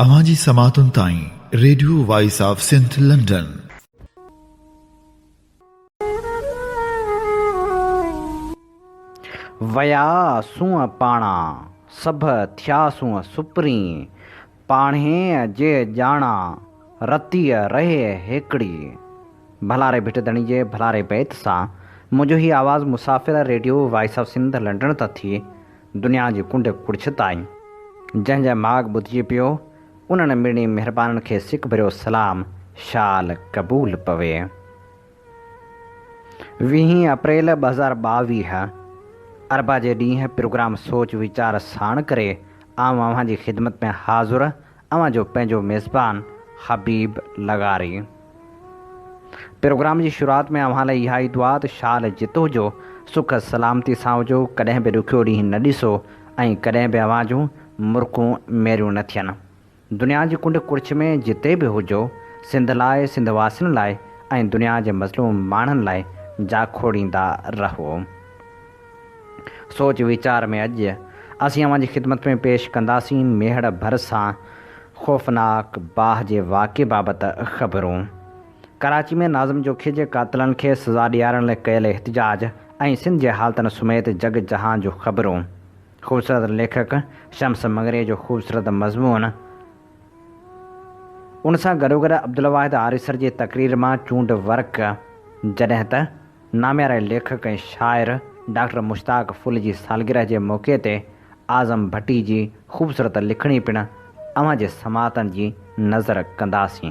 अवांजी समातुन ताईं radio voice of Sindh London. वया सूं पाणा सभ थिया सूं सुपरी, पाणे जे जाना रतीअ रहे हेकड़ी। भलारे भिटदणी जे भलारे बैत सां मुंहिंजो ही आवाज़ मुसाफ़िर radio voice of Sindh London त थी दुनिया जी कुंड कुड़छ ताईं। जंहिंजा माग ॿुधिजे पियो उन्हनि मिड़नी महिरबाननि खे सिक भरियो सलाम शाल क़बूल पवे। 20 अप्रैल 2022 अरबा जे ॾींहुं प्रोग्राम सोच वीचार साण करे आऊं अव्हां जी ख़िदमत में हाज़ुर अव्हां जो पंहिंजो मेज़बान हबीब लगारी। प्रोग्राम जी शुरूआत में अव्हां लाइ इहा ई दुआ त शाल जितो जो सुख सलामती सां हुजो, कॾहिं बि ॾुखियो ॾींहुं न ॾिसो ऐं कॾहिं बि अव्हां जूं मुर्कूं मेरियूं न थियनि। दुनिया जी कुंड कुड़छ में जिते बि हुजो, सिंध लाइ, सिंध वासियुनि लाइ ऐं दुनिया जे मज़लूम माण्हुनि लाइ जा खोड़ींदा रहो। सोच वीचार में अॼु असीं अव्हां जी ख़िदमत में पेश कंदासीं मेहड़ भरिसां ख़ौफ़नाक बाहि जे वाक़े बाबति ख़बरूं। कराची में नाज़िम जोखी जे क़ातिलनि खे सज़ा ॾियारण लाइ कयल एहतिजाज ऐं सिंध जे हालतुनि समेत जग जहान जूं ख़बरूं। ख़ूबसूरत लेखक शम्स मंगरे जो ख़ूबसूरत मज़मून। उन सां गॾोगॾु अब्दुल वाहिद आरिसर जी तक़रीर मां चूंड वर्क, जॾहिं त नाम्यारे लेखक ऐं शाइर डॉक्टर मुश्ताक फुल जी सालगिरह जे मौक़े ते आज़म भट्टी जी ख़ूबसूरत लिखणी पिणु अव्हां जे समातनि जी नज़र कंदासीं।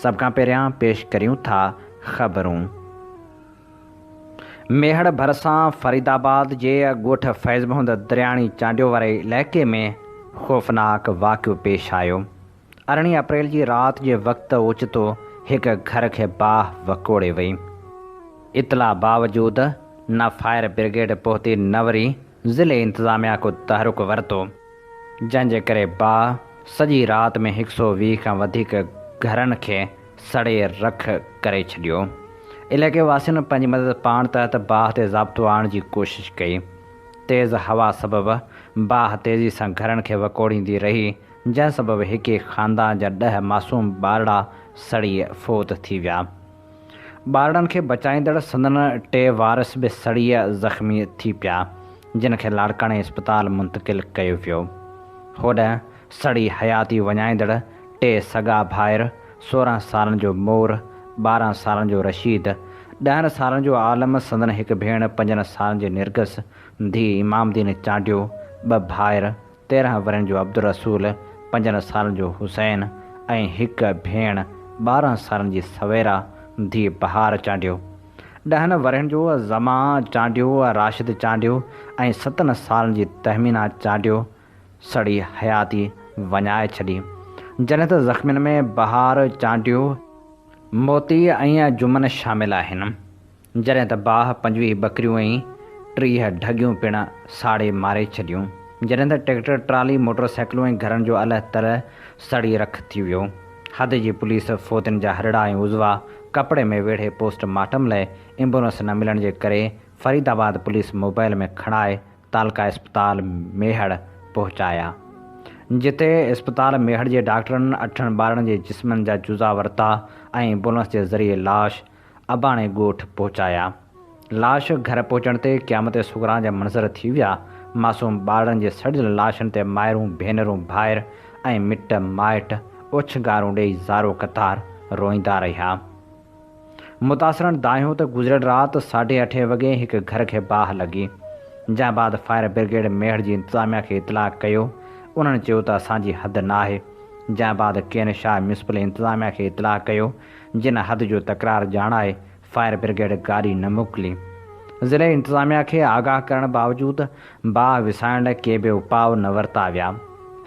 सभ खां पहिरियां पेश करियूं था ख़बरूं। मेहड़ भरिसां फरीदाबाद जे ॻोठ फैज़ मोहम्मद दरियाणी चांडियो वारे इलाइक़े में ख़ौफ़नाक वाक़ियो पेश आयो। 18 अप्रैल जी राति जे वक़्तु ओचितो हिकु घर खे बाहि वकोड़े वई। इतला बावजूदि न फायर ब्रिगेड पहुती न वरी ज़िले इंतिज़ामिया को तहरुक वरितो, जंहिंजे करे बाहि सॼी राति में 120 खां वधीक घरनि खे सड़े रख करे छॾियो। इलाइक़े वासियुनि पंहिंजी मदद पाण तहत बाहि ते ज़ाब्तो आणण जी कोशिशि कई। तेज़ हवा सबबि बाहि तेज़ी सां घरनि खे वकोड़ींदी रही, जंहिं सबबि हिके ख़ानदान जा 10 मासूम ॿारड़ा सड़ी फ़ौत थी विया। ॿारड़नि खे बचाईंदड़ संदन 2 वारिस बि सड़ी ज़ख़्मी थी पिया, जिन खे लाड़काणे इस्पताल मुंतक़िल कयो वियो। होॾे सड़ी हयाती वञाईंदड़ 2 सगा भाइर, 16 सालनि जो मोर, 12 सालनि जो रशीद, 10 सालनि जो आलम, संदन हिकु भेण 5 सालनि जी निर्गस, धीउ इमामदीन चांडियो, 2 भाइर 13 वरनि जो अब्दुल रसूल, 5 सालनि जो हुसैन ऐं हिकु भेण 12 सालनि जी सवेरा, धीउ बहार चांडियो, 10 वरनि जो ज़मा चांडियो, राशिद चांडियो ऐं 7 सालनि जी तहमीना चांडियो सड़ी हयाती वञाए छॾी। जॾहिं त ज़ख़्मियुनि में बहार चांडियो, मोती ऐं जुमन शामिल आहिनि। जॾहिं त बाहि 25 बकरियूं ऐं 30 ढगियूं पिणु साड़े मारे छॾियूं। जॾहिं त ट्रैक्टर, ट्राली, मोटरसाइकिलूं ऐं घरनि जो अलॻि तरह सड़ी रख थी वियो। हद जी पुलिस फ़ौतियुनि जा हरड़ा ऐं उज़वा कपिड़े में वेढ़े पोस्टमार्टम लाइ एम्बुलेंस न मिलण जे करे फरीदाबाद पुलिस मोबाइल में खणाए तालका इस्पताल मेहड़ पहुचाया, जिते इस्पताल मेहड़ जे डॉक्टरनि 8 ॿारनि जे जिस्मनि जा जुज़ा वरिता ऐं एम्बुलेंस जे ज़रिए लाश अबाणे ॻोठ पहुचाया। लाश घर पहुचण ते क़यामत सुगरा जा मंज़र थी विया। मासूम ॿारनि जे सड़ियल लाशनि ते माइरूं, भेनरूं, भाइर ऐं मिट माइट ओछगारूं ॾेई ज़ारो क़तार रोईंदा रहिया। मुतासिरनि दाहियो त गुज़िरियल राति 8:30 वॻे हिकु घर खे बाहि लॻी। जंहिं बाद फायर ब्रिगेड मेहड़ जी इंतिज़ामिया खे इतलाह कयो। उन्हनि चयो त असांजी हद न आहे। जंहिं बाद केन शाह म्यूनिसिपल इंतिज़ामिया खे इतलाह कयो, जिन हद जो तकरार ॼाणाए फायर ब्रिगेड गाॾी न मोकिली। ज़िले इंतिज़ामिया खे आगाह करण बावजूदि बाहि विसाइण लाइ के बि उपाउ न वरिता विया।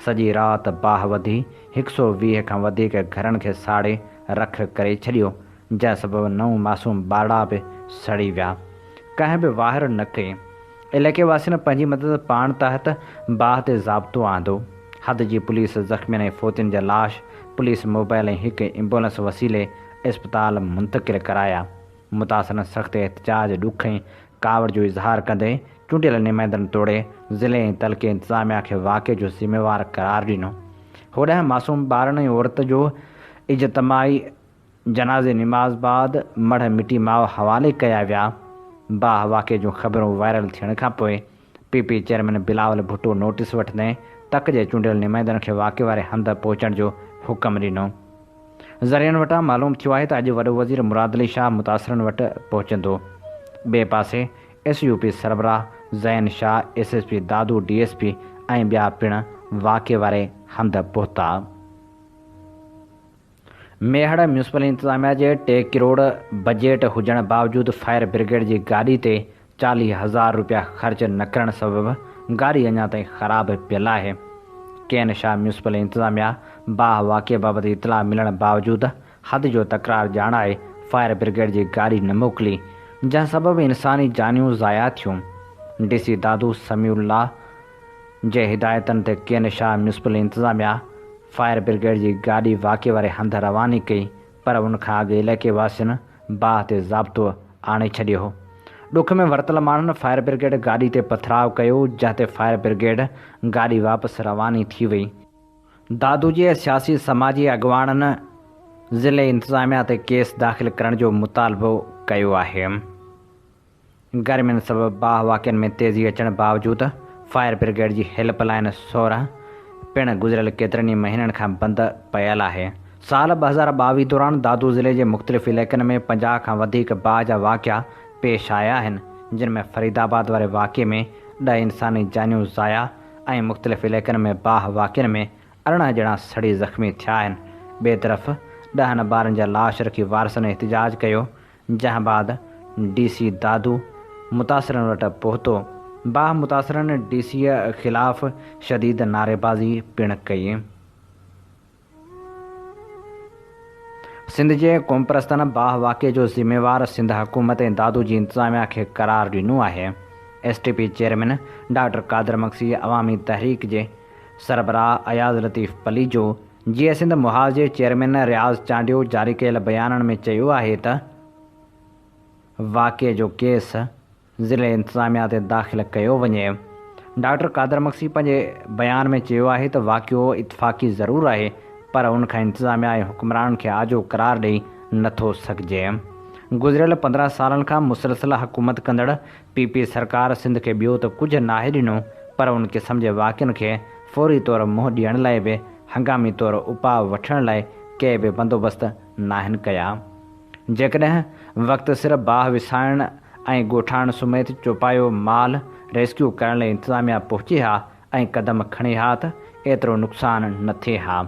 सॼी राति बाहि वधी 120 खां वधीक घरनि खे साड़े रख करे छॾियो, जंहिं सबबि 9 मासूम ॿारड़ा बि सड़ी विया। कंहिं बि वाहिर न कई। इलाइक़े वासियुनि पंहिंजी मदद पाण तहत बाहि ते ज़ाब्तो आंदो। हद जी पुलिस ज़ख़्मियुनि ऐं फ़ौतियुनि जा लाश पुलिस मोबाइल ऐं हिकु एम्बुलेंस वसीले इस्पताल मुंतक़िल कराया। मुतासिरनि सख़्त एहतिजाज, ॾुख ऐं कावड़ जो इज़हार कंदे चूंडियल नुमाइंदनि तोड़े ज़िले ऐं तलके इंतिज़ामिया खे वाक़े जो ज़िम्मेवार क़रार ॾिनो। होॾांहुं मासूम ॿारनि ऐं औरत जो इजतमाही जनाज़े निमाज़ बाद मढ़ मिटी माव हवाले कया विया। बाह वाक़े जूं ख़बरूं वायरल थियण खां पोइ PP chairman Bilawal Bhutto notice वठंदे तक जे चूंडियल नुमाइंदनि खे वाक़े वारे हंधि पहुचण जो हुकम ॾिनो। ज़रियनि वटां मालूम थियो आहे त अॼु वॾो वज़ीर मुराद अली शाह मुतासिरनि वटि पहुचंदो। ॿिए पासे SUP सरबराह ज़ैन शाह SSP दादू DSP ऐं ॿिया पिणु वाक़े वारे हंधि पहुता। मेहड़ म्यूनिसिपल इंतिज़ामिया जे 3 करोड़ बजट हुजण बावजूदि फायर ब्रिगेड जी गाॾी ते 40,000 रुपया ख़र्च न करण सबबि गाॾी अञा ताईं ख़राबु पियल आहे। केन शाह म्यूनिसिपल इंतिज़ामिया बाह वाक़े बाबति इतला मिलण बावजूदि हद जो तकरार ॼाणाए फायर ब्रिगेड जी गाॾी न मोकिली, जंहिं सबबि इंसानी जानियूं ज़ाया थियूं। DC दादू समीउल्लाह जे हिदायतनि ते केन शाह म्यूनिसिपल इंतिज़ामिया फायर ब्रिगेड जी गाॾी वाक़े वारे हंधि रवानी कई, पर उनखां अॻु इलाइक़े वासियुनि बाह ते ज़ाब्तो आणे छॾियो हो। ॾुख में वरतल माण्हुनि फायर ब्रिगेड गाॾी ते पथराव कयो, जंहिं ते फायर ब्रिगेड गाॾी वापसि रवानी थी वई। दादू जे सियासी समाजी अॻुवाणनि ज़िले इंतिज़ामिया ते केस दाख़िल करण जो मुतालबो कयो आहे। गर्मियुनि सबबि बाह वाक़िअनि में तेज़ी अचण बावजूदि फायर ब्रिगेड जी हेल्पलाइन 16 पिणु गुज़िरियल केतिरनि ई महीननि खां बंदि पयल आहे। साल 2022 दौरान दादू ज़िले जे मुख़्तलिफ़ इलाइक़नि में 50 खां वधीक बाह जा वाक़िआ पेश आया आहिनि, जिन में फरीदाबाद वारे वाक़े में 10 इंसानी जानियूं ज़ाया ऐं मुख़्तलिफ़ इलाइक़नि में बाह वाक़िअनि में 18 ॼणा सड़ी ज़ख़्मी थिया आहिनि। ॿिए तरफ़ 10 ॿारनि जा लाश रखी वारसनि एहतिजाज कयो, जंहिं बाद DC दादू मुतासिरनि वटि पहुतो। बाह मुतासिरनि DCअ ख़िलाफ़ शदीद नारेबाज़ी पिणु कई। सिंध जे क़ौमप्रस्तनि बाह वाक़े जो ज़िम्मेवार सिंध हुकूमत ऐं दादू जी इंतिज़ामिया खे क़रार ॾिनो आहे। STP chairman doctor Qadir Magsi Awami Tahreek जे सरबराह अयाज़ लतीफ़ पली जो जीअं सिंध मुहाज़ जे चेयरमैन रियाज़ चांडियो जारी कयल बयाननि में चयो आहे त वाक़े जो केस ज़िले इंतिज़ामिया ते दाख़िल कयो वञे। डॉक्टर कादर मक्सी पंहिंजे बयान में चयो आहे त वाक़ियो इतफ़ाक़ी ज़रूरु आहे, पर उनखां इंतिज़ामिया ऐं हुक्मराननि खे आजो करार ॾेई नथो सघिजे। गुज़िरियल 15 सालनि खां मुसलसिल हुकूमत कंदड़ PP सरकार सिंध खे ॿियो त कुझु नाहे ॾिनो, पर उन क़िस्म जे वाक़िअनि खे फ़ौरी तौरु मुंहुं ॾियण लाइ बि हंगामी तौरु उपाउ वठण लाइ के बि बंदोबस्त नाहिनि कया। जेकॾहिं वक़्तु सिर बाह विसाइण ऐं ॻोठाइण समेत चौपायो माल रेस्क्यू करण लाइ इंतिज़ामिया पहुची हा ऐं क़दम खणी हा त एतिरो नुक़सानु न थिए हा।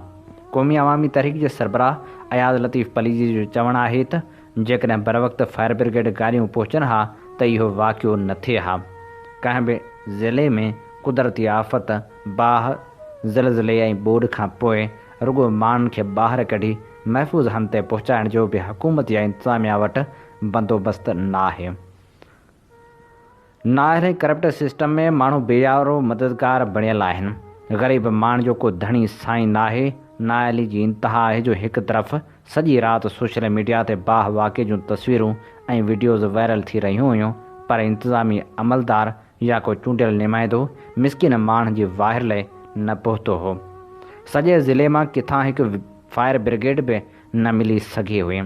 क़ौमी अवामी तहरीक जे सरबराह अयाज़ लतीफ़ पली जो चवणु आहे त जेकॾहिं बर वक़्तु फायर ब्रिगेड गाॾियूं पहुचनि हा त इहो वाक़ियो न थिए हा। कंहिं बि ज़िले में कुदरती आफ़त बाह ज़लज़ले ऐं ॿोॾि खां पोइ रुॻो माण्हुनि खे ॿाहिरि कढी महफ़ूज़ हंध ते पहुचाइण जो बि हुकूमत या इंतिज़ामिया वटि बंदोबस्त न आहे। नाहिरे करप्ट सिस्टम में माण्हू बेयारो मददगार बणियल आहिनि। ग़रीब माण्हू जो को धणी साईं नाहे। नाअहली जी इंतिहा आहे जो हिकु तरफ़ सॼी राति सोशल मीडिया ते बाह वाक़े जूं तस्वीरूं ऐं वीडियोज़ वायरल थी रहियूं हुयूं, पर इंतिज़ामी अमलदार या को चूंडियल नुमाइंदो मिसकिन माण्हुनि जी वाहिर लाइ न पहुतो हो। सॼे ज़िले मां किथां हिकु फायर ब्रिगेड बि न मिली सघी हुई।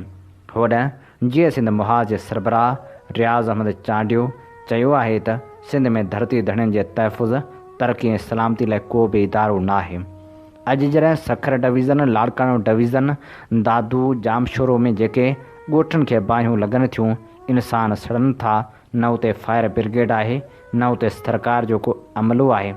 होॾांहुं जीअं सिंध मुहाज़ जे सरबराह रियाज़ अहमद चांडियो चयो आहे त सिंध में धरती धणियुनि जे तहफ़ुज़ तरक़ी ऐं सलामती लाइ को बि इदारो न आहे। अॼु जॾहिं सखर डिवीज़न, लाड़कानो डिवीज़न, दादू जामशोरो में जेके ॻोठनि खे बाहियूं लॻनि थियूं, इंसान सड़नि था, न उते फायर ब्रिगेड आहे, न उते सरकार जो को अमलो आहे।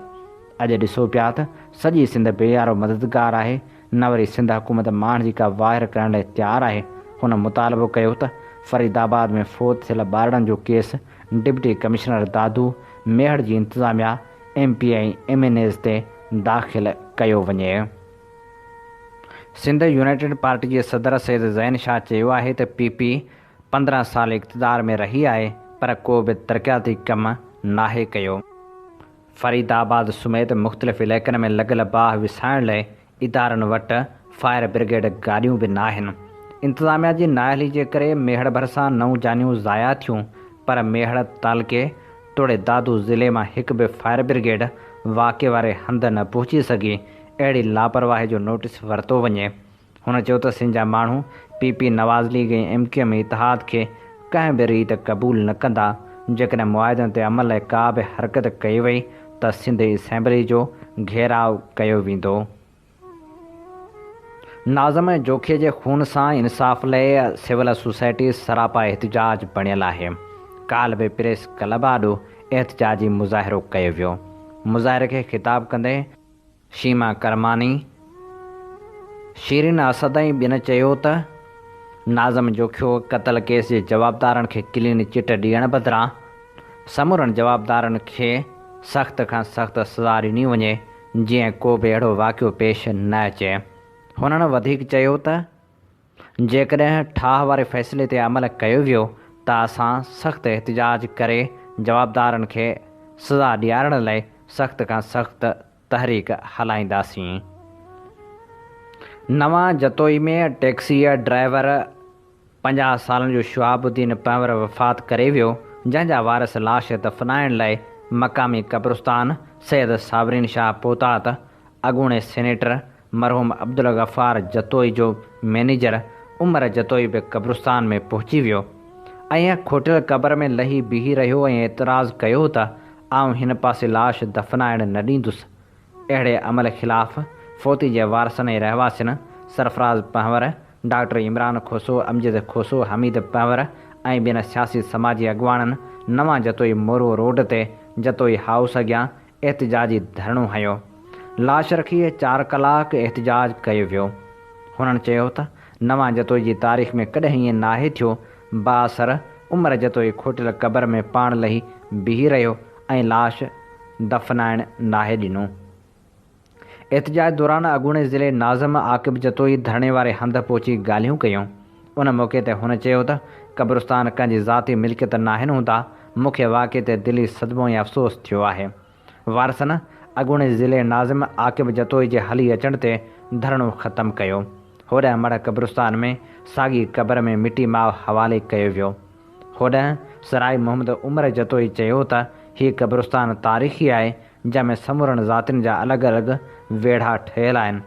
अॼु ॾिसो पिया त सॼी सिंध बेयारो मददगार आहे, न वरी सिंध हुकूमत माण्हू जी का वाहिर करण लाइ तयारु आहे। हुन मुतालबो कयो त फरीदाबाद में फ़ौत थियल ॿारनि जो केस डिप्टी कमिश्नर दादू मेहड़ जी इंतिज़ामिया MP ऐं MNAs ते दाख़िल कयो वञे। सिंध यूनाइटेड पार्टी जे सदर सैद ज़ैन शाह चयो आहे त PP 15 साल इक़्तिदार में रही आहे, पर को बि तरक़ियाती कमु नाहे कयो। फरीदाबाद समेत मुख़्तलिफ़ इलाइक़नि में लॻल बाह विसाइण लाइ इदारनि वटि फायर ब्रिगेड गाॾियूं बि न आहिनि। इंतिज़ामिया जी नाअहली जे करे मेहड़ भरिसां 9 जानियूं ज़ाया थियूं, पर मेहड़ तालुक़े तोड़े दादू ज़िले मां हिकु बि फायर ब्रिगेड वाक़े वारे हंधि न पहुची सघी। अहिड़ी लापरवाही जो नोटिस वरितो वञे। हुन चयो त सिंध जा माण्हू PP नवाज़ लीग ऐं MQM इतिहाद खे कंहिं बि रीति क़बूल न कंदा। जेकॾहिं मुआदनि ते अमल लाइ का बि हरकत कई वई त सिंध असेंबली जो घेराव कयो वेंदो। नाज़म जोखे जे खून सां इंसाफ़ लाइ सिविल सोसाइटी सरापा एहतिजाज बणियल आहे। काल्ह बि प्रेस क्लब आॾो एहतिजाजी मुज़ाहिरो कयो वियो। मुज़ाहिरे खे ख़िताब कंदे शीमा करमानी, शीरिन असद ऐं ॿियनि चयो त नाज़म जोखियो क़तल केस जे जवाबदारनि खे क्लीन चिट ॾियण बदिरां समूरनि जवाबदारनि खे सख़्त खां सख़्त सज़ा ॾिनी वञे जीअं को बि अहिड़ो वाक़ियो पेश न अचे। हुननि वधीक चयो त जेकॾहिं ठाह वारे फ़ैसिले ते अमल कयो वियो त असां सख़्तु एहतिजाज करे जवाबदारनि खे सज़ा ॾियारण लाइ सख़्त खां सख़्तु तहरीक हलाईंदासीं। नवां जतोई में टैक्सीअ ड्राइवर 50 सालनि जो शुहाबुद्दीन पंवर वफ़ात करे वियो, जंहिंजा वारिस लाश दफ़नाइण लाइ मक़ामी क़ब्रिस्तान सैयद साबरीन शाह पोतात, अॻूणे सेनेटर मरहूम अब्दुल गफ़ार जतोई जो मैनेजर उमर जतोई बि क़ब्रिस्तान में पहुची वियो ऐं खोटियल क़बर में लही बीही रहियो ऐं एतिराज़ु कयो त आउं हिन पासे लाश दफ़नाइण न ॾींदुसि। अहिड़े अमल ख़िलाफ़ फ़ौती जे वारसनि ऐं रहवासियुनि सरफराज़ पंवर, डॉक्टर इमरान खोसो, अमजद खोसो, हमीद पंवर ऐं ॿियनि सियासी समाजी अॻुवाणनि नवां जतोई मोरो रोड ते जतोई हाउस अॻियां एहतिजाजी धरणो हयो। लाश रखी 4 कलाक एहतिजाज कयो वियो। हुननि चयो त नवां जतोई जी तारीख़ में कॾहिं ईअं नाहे थियो। बाअसर उमर जतोई खोटियल क़बर में पाण लही बीही रहियो ऐं लाश दफ़नाइण नाहे ॾिनो। एहतिजाज दौरान अॻूणे ज़िले नाज़िम आक़िब जतोई धरणे वारे हंधि पहुची ॻाल्हियूं कयूं। उन मौक़े ते हुन चयो त क़ब्रिस्तान कंहिंजी ज़ाती मिल्कियत नाहिनि हूंदा। मूंखे वाक़े ते दिली सदमो ऐं अफ़सोस थियो आहे। वारसनि अॻूणे ज़िले नाज़िम आक़िब जतोई जे हली अचण ते धरणो ख़तमु कयो। होॾां मड़ क़ब्रिस्तान में साॻी क़बर में मिटी माउ हवाले कयो वियो। होॾां सराय मोहम्मद उमर जतोई चयो त हीउ क़ब्रिस्तान तारीख़ी आहे, जंहिंमें समूरनि ज़ातियुनि जा अलॻि अलॻि वेढ़ा ठहियल आहिनि,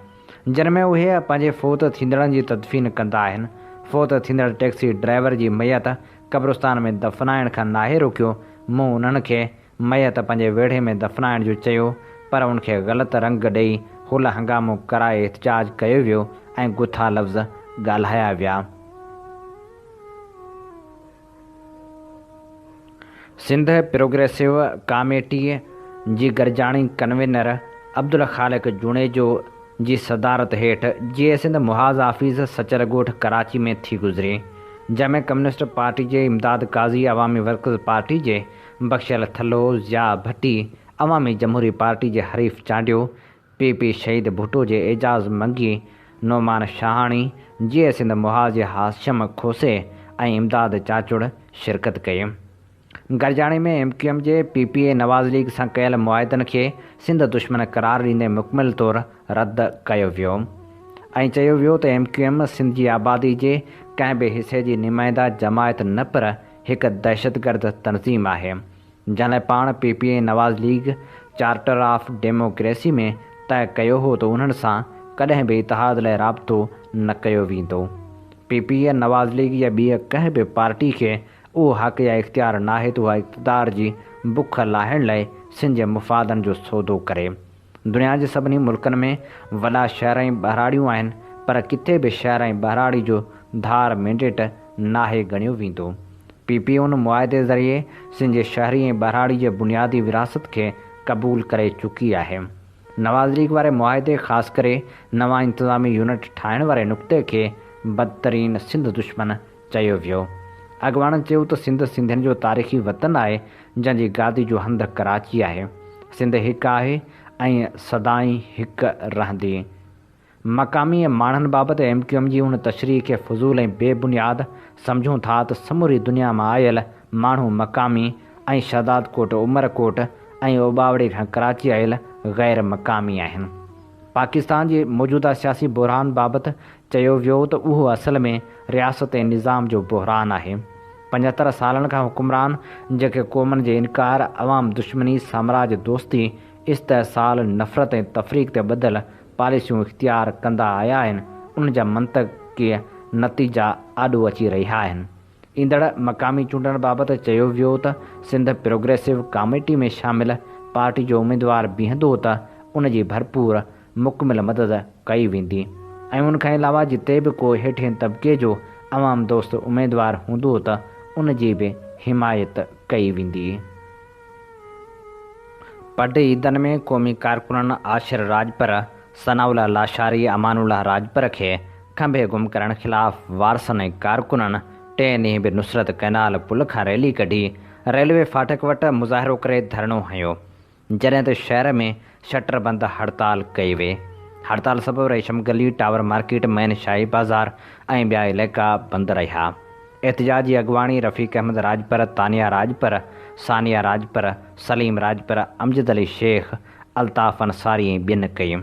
जिन में उहे पंहिंजे फ़ौत थींदड़नि जी तदफ़ीन कंदा आहिनि। फ़ौत थींदड़ टैक्सी ड्राइवर जी मैयत क़ब्रिस्तान में दफ़नाइण खां नाहे रोकियो। मूं उन्हनि खे मैयत पंहिंजे वेढ़े में दफ़नाइण जो चयो, पर उनखे ग़लति रंग ॾेई हुल हंगामो कराए एहतिजाज कयो वियो ऐं गुथा लफ़्ज़ ॻाल्हाया विया। सिंध प्रोग्रेसिव कमेटीअ जी गरजाणी कन्वीनर अब्दुल ख़ालिक जुणेजो जी सदारत हेठि GA सिंध मुहाज़ ऑफिस सचर ॻोठ कराची में थी गुज़री, जंहिंमें कम्युनिस्ट पार्टी जे इमदाद काज़ी, अवामी वर्कर्स पार्टी जे बख़्शियल थल्लो, ज़िया भट्टी, अवामी जमहूरी पार्टी जे हरीफ़ चांडियो, PP शहीद भुट्टो जे एजाज़ मंगी, नोमान शाहाणी, GA सिंध मुहाज़ जे हाशिम खोसे ऐं इमदाद चाचुड़ शिरकत कई। गरजाणी में MQM जे PPA नवाज़ लीग सां कयल मुआदनि खे सिंध दुश्मन करार ॾींदे मुकमिल तौरु रद्द कयो वियो ऐं चयो वियो त MQM सिंध जी आबादी जे कंहिं बि हिसे जी नुमाइंदा जमायत न पर हिकु दहशतगर्द तनज़ीम आहे, जंहिं लाइ पाण PPA Nawaz league charter of democracy में तय कयो हो त उन्हनि सां कॾहिं बि इतिहाद लाइ राब्तो न कयो वेंदो। PPA नवाज़ लीग या ॿी कंहिं बि पार्टी खे उहो हक़ या इख़्तियार नाहे त उहा इक़्तिदार जी बुख लाहिण लाइ सिंध जे मुफ़ादनि जो सौदो करे। दुनिया जे सभिनी मुल्कनि में वॾा शहर ऐं बहिराड़ियूं आहिनि, पर किथे बि शहर ऐं बहिराड़ी जो धार मैंडेट नाहे ॻणियो वेंदो। PPA उन मुआदे ज़रिए सिंध जे शहरी ऐं बहिराड़ी जे बुनियादी विरासत खे क़बूल करे चुकी आहे। नवाज़ लीग वारे मुआदे ख़ासि करे नवां इंतिज़ामी यूनिट ठाहिण वारे नुक़्ते खे बदतरीन सिंध दुश्मन चयो वियो। अॻुवाणनि चयो त सिंध सिंधियुनि जो तारीख़ी वतन आहे, जंहिंजी गादी जो हंधि कराची आहे। सिंध हिकु आहे ऐं सदाईं हिकु रहंदी। मक़ामी माण्हुनि बाबति MQM जी उन तशरीह खे फज़ूल ऐं बेबुनियाद सम्झूं था त समूरी दुनिया मां आयल माण्हू मक़ामी ऐं शहदादकोट, उमरकोट ऐं ओॿावड़े खां कराची आयल ग़ैर मक़ामी आहिनि। पाकिस्तान जी मौजूदा सियासी बहरान बाबति चयो वियो त उहो असल में रियासत ऐं निज़ाम जो बहरान आहे। 75 सालनि खां हुकुमरान जेके क़ौमनि जे इनकार, अवाम दुश्मनी, साम्राज दोस्ती, इस्तेहसाल, नफ़रत ऐं तफ़रीक़ ते ॿधल पॉलिसियूं इख़्तियार कंदा आया आहिनि उन जा मंतक़ी नतीजा आॾो अची रहिया आहिनि। ईंदड़ मक़ामी चूंडनि बाबति चयो वियो त सिंध प्रोग्रेसिव कमेटी में शामिल पार्टी जो उम्मीदवार बीहंदो त उन जी भरपूर मुकमिल मदद कई वेंदी ऐं उनखां अलावा जिते बि को हेठिएं तबिके जो अवाम दोस्त उम्मीदवार हूंदो त उन जी बि हिमायत कई वेंदी। पड ईदन में क़ौमी कारकुननि आशिर राजपर, सनाउल्लाह लाशारी, अमानुल्लाह राजपर खे खंभे गुम करण ख़िलाफ़ वारसनि ऐं कारकुननि 3 ॾींहं बि नुसरत कैनाल पुल खां रैली कढी रेलवे फाटक वटि मुज़ाहिरो करे धरणो हयो, जॾहिं त शहर में शटरबंद हड़ताल कई वई। हड़ताल सबबि रेशम गली, टावर मार्केट, मैन शाही बाज़ार ऐं ॿिया इलाइक़ा बंदि रहिया। एहतजाज जी अॻुवाणी रफ़ीक अहमद राजपर, तानिया राजपर, सानिया राजपर, सलीम राजपर, अमजद अली शेख, अल्ताफ़ अंसारी ऐं ॿियनि कई।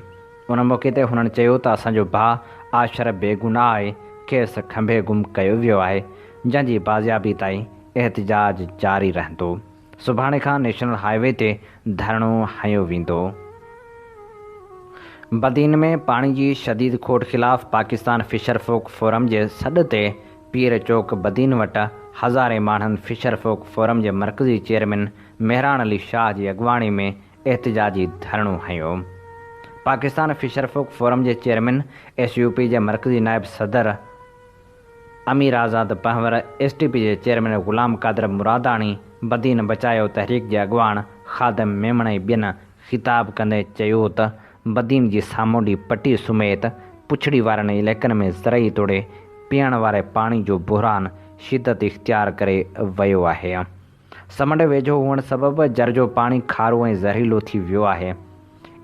उन मौक़े ते हुननि चयो त असांजो भाउ आशिर बेगुनाह आहे, खेसि खंभे गुम कयो वियो आहे, जंहिंजी बाज़ियाबी ताईं एहतजाज जारी रहंदो। सुभाणे खां नेशनल हाईवे ते धरणो हयो वेंदो। बदीन में पाणी जी शदीद खोट ख़िलाफ़ पाकिस्तान फिशर फोक फोरम जे सॾ ते पीर चौक बदीन वटि हज़ारे माण्हुनि फिशर फोक फोरम जे मरकज़ी चेयरमैन मेहरान अली शाह जी अॻुवाणी में एहतजाजी धरणो हयो। पाकिस्तान फिशर फोक फोरम जे चेयरमैन SUP जे मरकज़ी नायब सदर अमीर आज़ाद पहवर, STP जे चेयरमैन ग़ुलाम कादर मुरादाणी, बदीन बचायो तहरीक जे अॻुवान ख़ादम मेमण ऐं ॿियनि ख़िताब कंदे चयो त बदीन जी सामूंडी पटी समेत पुछड़ी वारनि इलाइक़नि में ज़रई तोड़े पीअण वारे पाणी जो बहरान शिदत इख़्तियार करे वियो आहे। समुंड वेझो हुअण सबबि जर जो पाणी खारो ऐं ज़हरीलो थी वियो आहे।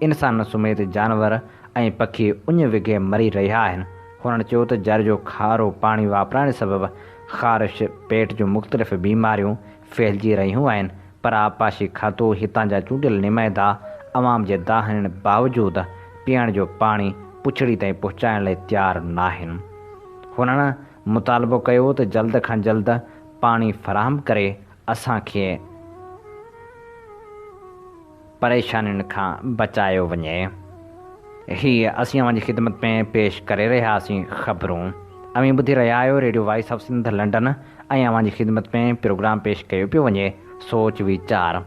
इंसान समेत जानवर ऐं पखी उञ विघे मरी रहिया आहिनि। हुननि चयो त जर जो खारो पाणी वापराइण सबबि ख़ारिश, पेट जूं मुख़्तलिफ़ बीमारियूं फैलिजी रहियूं आहिनि, पर आबपाशी खातो हितां जा चूंडियल नुमाइंदा अवाम जे दाहण बावजूदि पीअण जो पाणी पुछड़ी ताईं पहुचाइण लाइ तयारु न आहिनि। हुननि मुतालबो कयो त जल्द खां जल्द पाणी फ़राहम करे असांखे परेशानियुनि खां बचायो वञे। हीअ असीं अवां जी ख़िदमत में पेश करे रहियासीं ख़बरूं। अवी ॿुधी रहिया आहियो radio voice of Sindh London ऐं अवां जी ख़िदमत में प्रोग्राम पेश कयो पियो वञे सोच वीचार।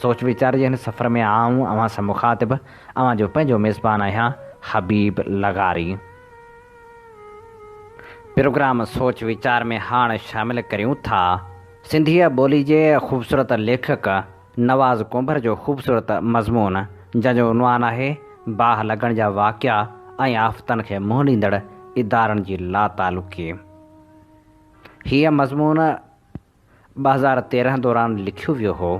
सोच वीचार जे हिन सफ़र में आऊं अवां सां मुख़ातिब अवां जो पंहिंजो मेज़बान आहियां हबीब लगारी। प्रोग्राम सोच वीचार में हाणे शामिल करियूं था सिंधीअ ॿोली जे ख़ूबसूरत लेखक नवाज़ कुंभर जो ख़ूबसूरत मज़मून, जंहिंजो उनवान आहे बाह लॻण जा वाक़िया ऐं आफ़तनि खे मुंहुं ॾींदड़ इदारनि जी लातालुकी। हीअ मज़मून 2013 दौरान लिखियो वियो हो।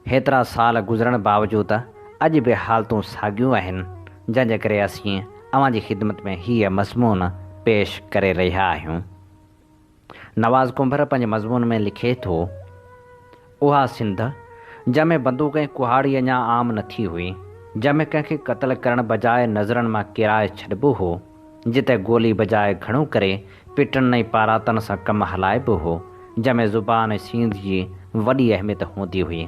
हेतिरा साल गुज़रण बावजूदि अॼु बि हालतूं साॻियूं आहिनि, जंहिंजे करे असीं अवां जी ख़िदमत में हीअ मज़मून पेश करे रहिया आहियूं। नवाज़ कुंभर पंहिंजे मज़मून में लिखे थो, उहा सिंध जंहिंमें बंदूक ऐं कुहाड़ी अञा आम न थी हुई, जंहिंमें कंहिंखे क़त्ल करण बजाए नज़रनि मां किराए छॾिबो हो, जिते गोली बजाए घणो करे पिटनि ऐं पारातनि सां कमु हलाइबो हो, जंहिंमें ज़ुबान ऐं सींध जी वॾी अहमियत हूंदी हुई।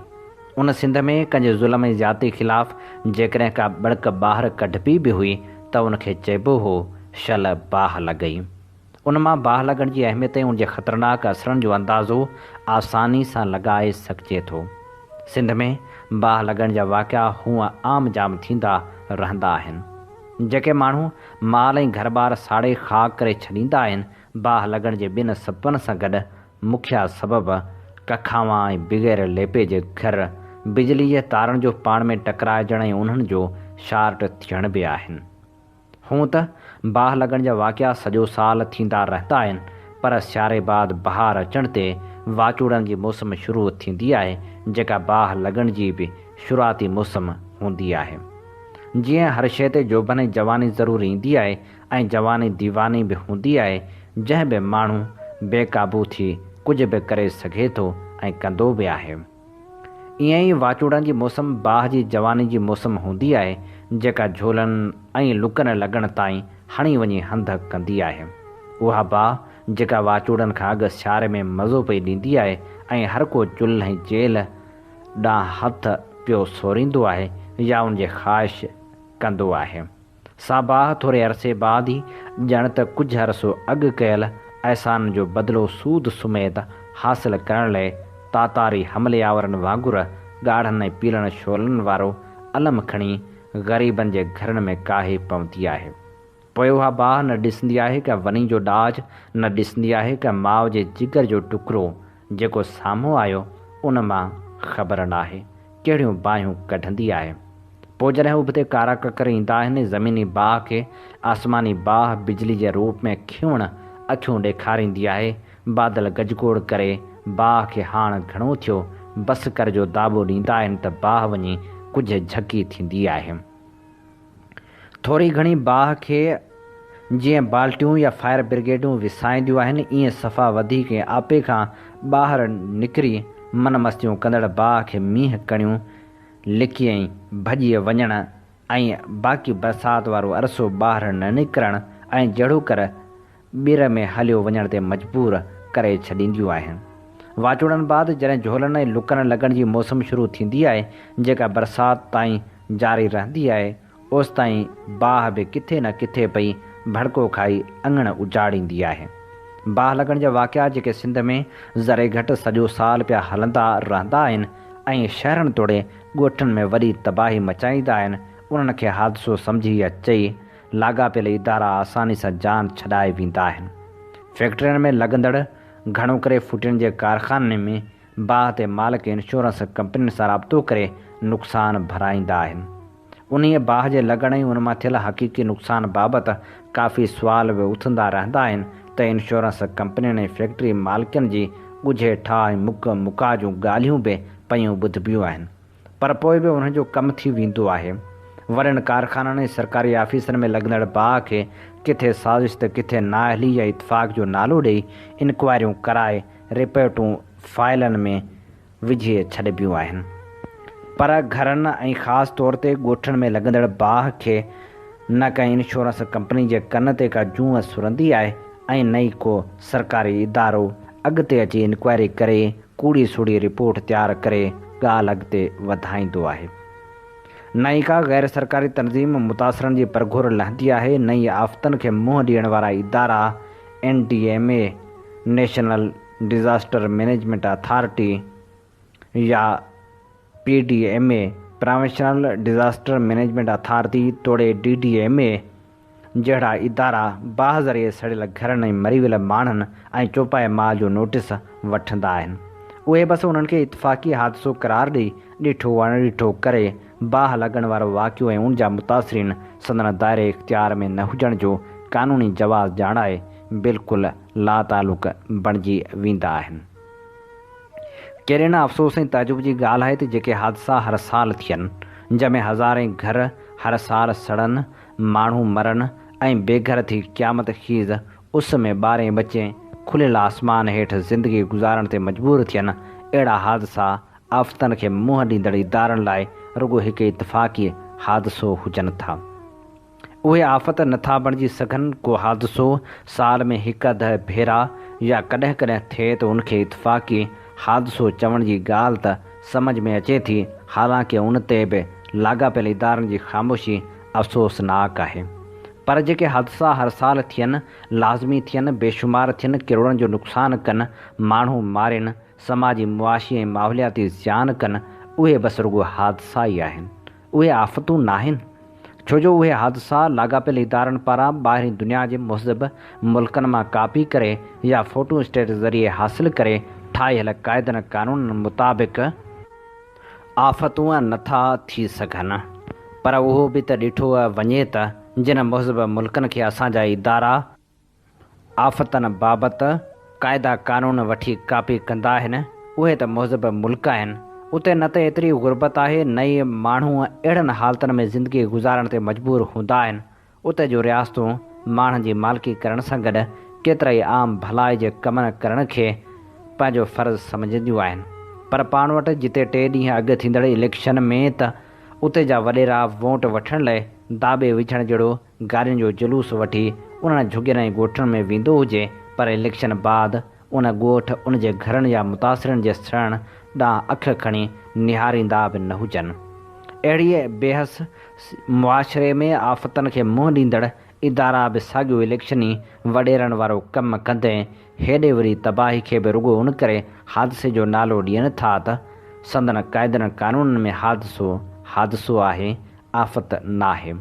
उन सिंध में कंहिंजे ज़ुल्म ऐं ज़्यादती ख़िलाफ़ जेकॾहिं का बड़क ॿाहिरि कढबी बि हुई त उनखे चइबो हो शल बाह लॻई। उन मां बाह लॻण जी अहमियत ऐं उनजे ख़तरनाक असरनि जो अंदाज़ो आसानी सां लॻाए सघिजे थो। सिंध में बाह लॻण जा वाक़िया हूअं आम जाम थींदा रहंदा आहिनि। जेके माण्हू माल ऐं घर बार साड़े ख़ाक करे छॾींदा आहिनि, बाह लॻण जे ॿिनि सबबनि सां गॾु मुखिया सबबु कखावा ऐं बग़ैर लेपे जे घर, बिजली जे तारनि जो पाण में टकराइजण ऐं उन्हनि जो शार्ट थियण बि आहिनि। हूअं त बाह लॻण जा वाक़िया सॼो साल थींदा रहंदा आहिनि, पर सियारे बाद बहार अचण ते वाचूड़नि जी मौसम शुरू थींदी आहे, जेका बाह लॻण जी बि शुरूआती मौसम हूंदी आहे। जीअं हर शइ ते जोबन ऐं जवानी ज़रूरु ईंदी आहे ऐं जवानी दीवानी बि हूंदी आहे, जंहिं बि माण्हू बेकाबू थी कुझु बि करे सघे थो ऐं कंदो बि आहे। ईअं ई वाचूड़नि जी मौसम बाह जी जवानी जी मौसम हूंदी आहे, जेका झोलनि ऐं लुकनि लॻण ताईं हणी वञी हंध कंदी आहे। उहा बाह जेका वाचूड़नि खां अॻु सियारे में मज़ो पई ॾींदी आहे ऐं हर को चुल्ह ऐं जेल ॾांहुं हथ पियो सोरींदो आहे, या उनजे ख़्वाहिश कंदो आहे। सा बाह थोरे अरसे बाद ई ॼण त कुझु अरसो अॻु कयल अहसान जो बदिलो सूद सुमेत हासिल करण लाइ तातारी हमलियावरनि वांगुरु ॻाढ़नि ऐं पीलनि छोलनि वारो अलम खणी ग़रीबनि जे घरनि में काहे पहुती आहे। पोइ उहा बाह न ॾिसंदी आहे का वनी जो ॾाज, न ॾिसंदी आहे का माउ जे जिगर जो टुकड़ो जेको साम्हूं आयो उन मां ख़बर नाहे कहिड़ियूं बाहियूं कढंदी आहे। पोइ जॾहिं उबते कारा ककर ईंदा आहिनि, ज़मीनी बाह खे आसमानी बाह बिजली जे रूप में खियूण अखियूं ॾेखारींदी आहे। बादल गजगोड़ करे बाह खे हाणे घणो थियो बसि कर जो दाबो ॾींदा आहिनि त बाह वञी कुझु झकी थींदी आहे। थोरी घणी बाह खे जीअं बाल्टियूं या फायर ब्रिगेडूं विसाईंदियूं आहिनि, ईअं सफ़ा वधीक आपे खां ॿाहिरि निकिरी मन मस्तियूं कंदड़ बाह खे मींहं कणियूं लिकी ऐं भॼी वञण ऐं बाक़ी बरसाति वारो अरसो ॿाहिरि न निकिरणु ऐं जहिड़ो कर ॿीर में हलियो वञण ते मजबूर करे छॾींदियूं आहिनि। वाचुड़नि बाद जॾहिं झोलनि ऐं लुकण लॻण जी मौसम शुरू थींदी आहे, जेका बरसाति ताईं जारी रहंदी आहे, ओसि ताईं बाह बि किथे न किथे पई भड़को खाई अङण उजाड़ींदी आहे। बाह लॻण जा वाक़िया जेके सिंध में ज़रे घटि सॼो साल पिया हलंदा रहंदा आहिनि ऐं शहरनि तोड़े ॻोठनि में वॾी तबाही मचाईंदा आहिनि, उन्हनि खे हादिसो सम्झी या चई लाॻापियल इदारा आसानी सां जान छॾाए वेंदा आहिनि। फैक्ट्रियुनि में लॻंदड़ घणो करे फुटियुनि जे कारखाननि में बाह ते मालिक इंश्योरेंस कंपनियुनि सां राब्तो करे नुक़सानु भराईंदा आहिनि। उन्हीअ बाह जे लॻण ऐं उन मां थियल हक़ीक़ी नुक़सान बाबति काफ़ी सुवाल बि उथंदा रहंदा आहिनि त इंश्योरेंस कंपनियुनि ऐं फैक्ट्री मालिकनि जी ॻुझे ठाह ऐं मुका जूं ॻाल्हियूं बि पयूं ॿुधबियूं आहिनि, पर पोइ बि उन्हनि जो कमु थी वेंदो आहे। वॾनि कारखाननि ऐं सरकारी ऑफिसनि में लॻंदड़ बाह खे किथे साज़िश त किथे नाअहली या इतफ़ाक़ जो नालो ॾेई इंक्वायरियूं कराए रिपोर्टूं फाइलनि में विझी छॾिबियूं आहिनि, पर घरनि ऐं ख़ासि तौर ते ॻोठनि में लॻंदड़ बाह खे न कंहिं इंश्योरेंस कंपनी जे कन ते का जूं सुरंदी आहे ऐं न ई को सरकारी इदारो अॻिते अची इंक्वायरी करे कूड़ी सूड़ी रिपोर्ट तयारु करे ॻाल्हि अॻिते वधाईंदो आहे। न ई का गैर सरकारी तनज़ीम मुतासिरनि जी परघुर लहंदी आहे, न ई आफ़तनि खे मुंहुं ॾियण वारा इदारा NDMA national disaster management authority या PDMA provincial disaster management authority तोड़े DDMA जहिड़ा इदारा बाह ज़रिए सड़ियल घरनि ऐं मरी वियल माण्हुनि ऐं चौपाए माल जो नोटिस वठंदा आहिनि। उहे बसि उन्हनि खे इतफ़ाक़ी हादिसो करार ॾेई ॾिठो अणॾिठो करे बाह लॻण वारो वाक़ियो ऐं उन जा मुतासिरीन संदन दायरे इख़्तियार में न हुजण जो क़ानूनी जवाज़ ॼाणाए बिल्कुलु लातालुक़ बणिजी वेंदा आहिनि। कहिड़े न अफ़सोस ऐं ताजुब जी ॻाल्हि आहे त जेके हादसा हर साल थियनि, जंहिंमें हज़ारे घर हर साल सड़नि, माण्हू मरनि ऐं बेघर थी क़यामत खीज़ उस में ॿारे बचे खुलियल आसमान हेठि ज़िंदगी गुज़ारण ते मजबूर थियनि, अहिड़ा हादसा आफ़तनि खे मुंहुं ॾींदड़ इदारनि लाइ रुॻो हिकु इतफ़ाक़ी हादिसो हुजनि था। उहे आफ़त नथा बणिजी सघनि। को हादिसो साल में हिकु अधु भेरा या कॾहिं कॾहिं थिए त उनखे इतफ़ाक़ी हादिसो चवण जी ॻाल्हि त सम्झ में अचे थी, हालांकि उन ते बि लाॻापियल इदारनि जी ख़ामोशी अफ़सोसनाक आहे। पर जेके हादसा हर साल थियनि, लाज़मी थियनि, बेशुमार थियनि, किरोड़नि जो नुक़सानु कनि, माण्हू मारिनि, समाजी मुआशी ऐं माहौलियाती ज़ियान कनि, उहे बसि रुॻो हादसा ई आहिनि, उहे आफ़तूं नाहिनि। छो जो उहे हादसा लाॻापियल इदारनि पारां ॿाहिरीं दुनिया जे मुहज़िब मुल्कनि मां कापी करे या फ़ोटो स्टेट ज़रिए हासिल करे ठाहियल क़ाइदनि क़ानूननि मुताबिक़ आफ़तूं नथा थी सघनि, पर उहो बि त ॾिठो वञे त जिन मुहज़िब मुल्कनि खे असांजा इदारा आफ़तनि बाबति क़ाइदा क़ानून वठी कापी कंदा आहिनि, उहे त मुहज़िब मुल्क आहिनि। उते न त एतिरी गुरबत आहे, न ई माण्हू अहिड़नि हालतुनि में ज़िंदगी गुज़ारण ते मजबूर हूंदा आहिनि। उते जो रियासतूं माण्हुनि जी मालिकी करण सां गॾु केतिरा ई आम भलाई जे कमनि करण खे पंहिंजो फ़र्ज़ु सम्झंदियूं आहिनि, पर पाण वटि जिते 3 ॾींहं अॻु थींदड़ इलेक्शन में त उते जा वॾेरा वोट वठण लाइ दाॿे विझण जहिड़ो गाॾियुनि जो जुलूस वठी उन्हनि झुगियल ऐं ॻोठनि में वेंदो हुजे, पर इलेक्शन बाद उन ॻोठ उन जे घरनि या मुतासिरनि जे सड़ण ॾांहुं अखि खणी निहारींदा बि न हुजनि। अहिड़ीअ बेहस मुआशरे में आफ़तनि खे मुंहुं ॾींदड़ इदारा बि साॻियो इलेक्शनी वॾेरनि वारो कमु कंदे हेॾे वरी तबाही खे बि रुॻो उन करे हादिसे जो नालो ॾियनि था त संदन क़ाइदनि क़ानूननि में हादिसो आहे, आफ़त नाहे।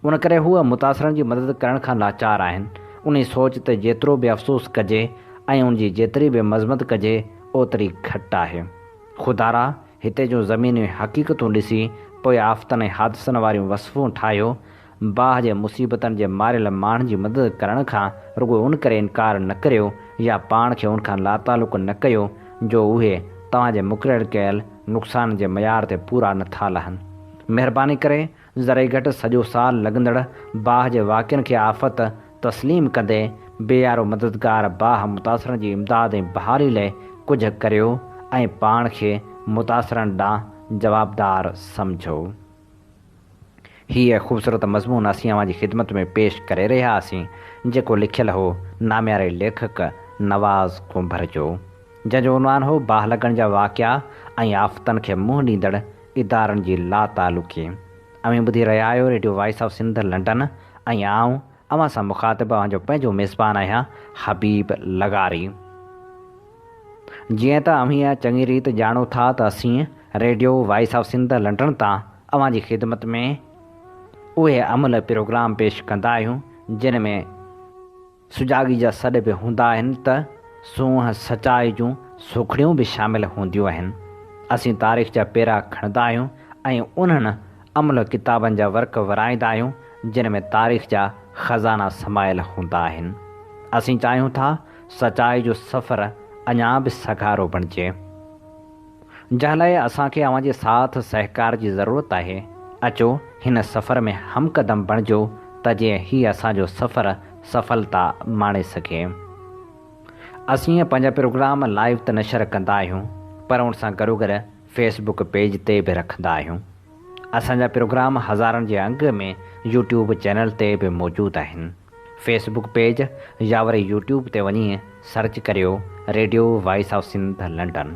उन करे हूअ मुतासिरनि जी मदद करण खां लाचार आहिनि। उन सोच ते जेतिरो बि अफ़सोस कजे ऐं उनजी जेतिरी बि मज़मत कजे ओतिरी घटि आहे। ख़ुदारा हिते जो ज़मीनी हक़ीक़तूं ॾिसी पोइ आफ़तनि ऐं हादिसनि वारियूं वसफ़ूं ठाहियो। बाहि जे मुसीबतनि जे मारियल माण्हुनि जी मदद करण खां रुॻो उन करे इनकार न करियो या पाण खे उनखां लातालुक़ न कयो जो उहे तव्हांजे मुक़ररु कयल नुक़सान जे मयार ते पूरा नथा लहनि। महिरबानी करे ज़रे घटि सॼो साल लॻंदड़ बाहि जे वाक़िअनि खे आफ़त तस्लीम कंदे बेयारो मददगार बाहि मुतासिरनि जी इमदाद ऐं बहाली लाइ कुझु करियो ऐं पाण खे मुतासिरनि ॾांहुं जवाबदार सम्झो। हीअ ख़ूबसूरत मज़मून असीं अव्हांजी ख़िदमत में पेश करे रहिया हुआसीं, जेको लिखियलु हो नाम्यारे लेखक नवाज़ कुंभर जो, जंहिंजो उनवान हो बाहि लॻण जा वाक़िआ ऐं आफ़तनि खे मुंहुं ॾींदड़ इदारनि जी लातालुकी। अव्हां ॿुधी रहिया आहियो radio voice of Sindh London ऐं आउं अव्हां सां मुख़ातिबु अव्हांजो पंहिंजो मेज़बान आहियां हबीब लगारी। जीअं त अव्हां चङी रीति ॼाणो था त असीं radio voice of Sindh London तां अव्हांजी ख़िदमत में उहे अमल प्रोग्राम पेश कंदा आहियूं जिन में सुजाॻी जा सॾ बि हूंदा आहिनि त सूंहं सचाई जूं सुखड़ियूं बि शामिलु हूंदियूं आहिनि। असीं तारीख़ जा पेरा खणंदा आहियूं ऐं उन्हनि अमल किताबनि जा वर्क विराईंदा आहियूं जिन में तारीख़ जा ख़ज़ाना समायल हूंदा आहिनि। असीं चाहियूं था सचाई जो सफ़र अञा बि सघारो बणिजे, जंहिं लाइ असांखे अव्हांजे साथ सहकार जी ज़रूरत आहे। अचो हिन सफ़र में हमक़दम बणिजो त जीअं हीअ असांजो सफ़र सफलता माणे सघे। असीं पंहिंजा प्रोग्राम लाइव त नशर कंदा आहियूं, पर उन सां गॾोगॾु फेसबुक पेज ते बि रखंदा आहियूं। असांजा प्रोग्राम हज़ारनि जे अंग में यूट्यूब चैनल ते बि मौजूदु आहिनि। फेसबुक पेज या वरी यूट्यूब ते वञी सर्च करियो radio voice of Sindh London.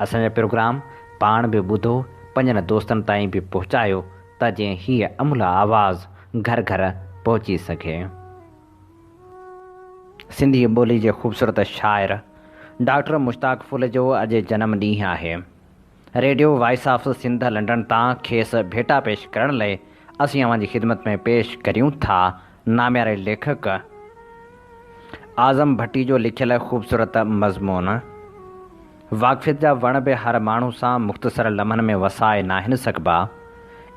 असांजा प्रोग्राम पाण बि ॿुधो, पंहिंजनि दोस्तनि ताईं बि पहुचायो त जीअं हीअ अमूल आवाज़ घर घर पहुची सघे। सिंधी ॿोली जे ख़ूबसूरत शाइर डॉक्टर मुश्ताक फुल जो अॼु जनम ॾींहुं आहे। Radio voice of Sindh London तां खेसि भेटा पेश करण लाइ असीं अव्हांजी ख़िदमत में पेश करियूं था नाम्यारे लेखक आज़म भट्टी जो लिखियलु ख़ूबसूरत मज़मून। वाक़फ़ियत जा वण बि हर माण्हू सां मुख़्तसर लम्हनि में वसाए नाहिनि सघिबा।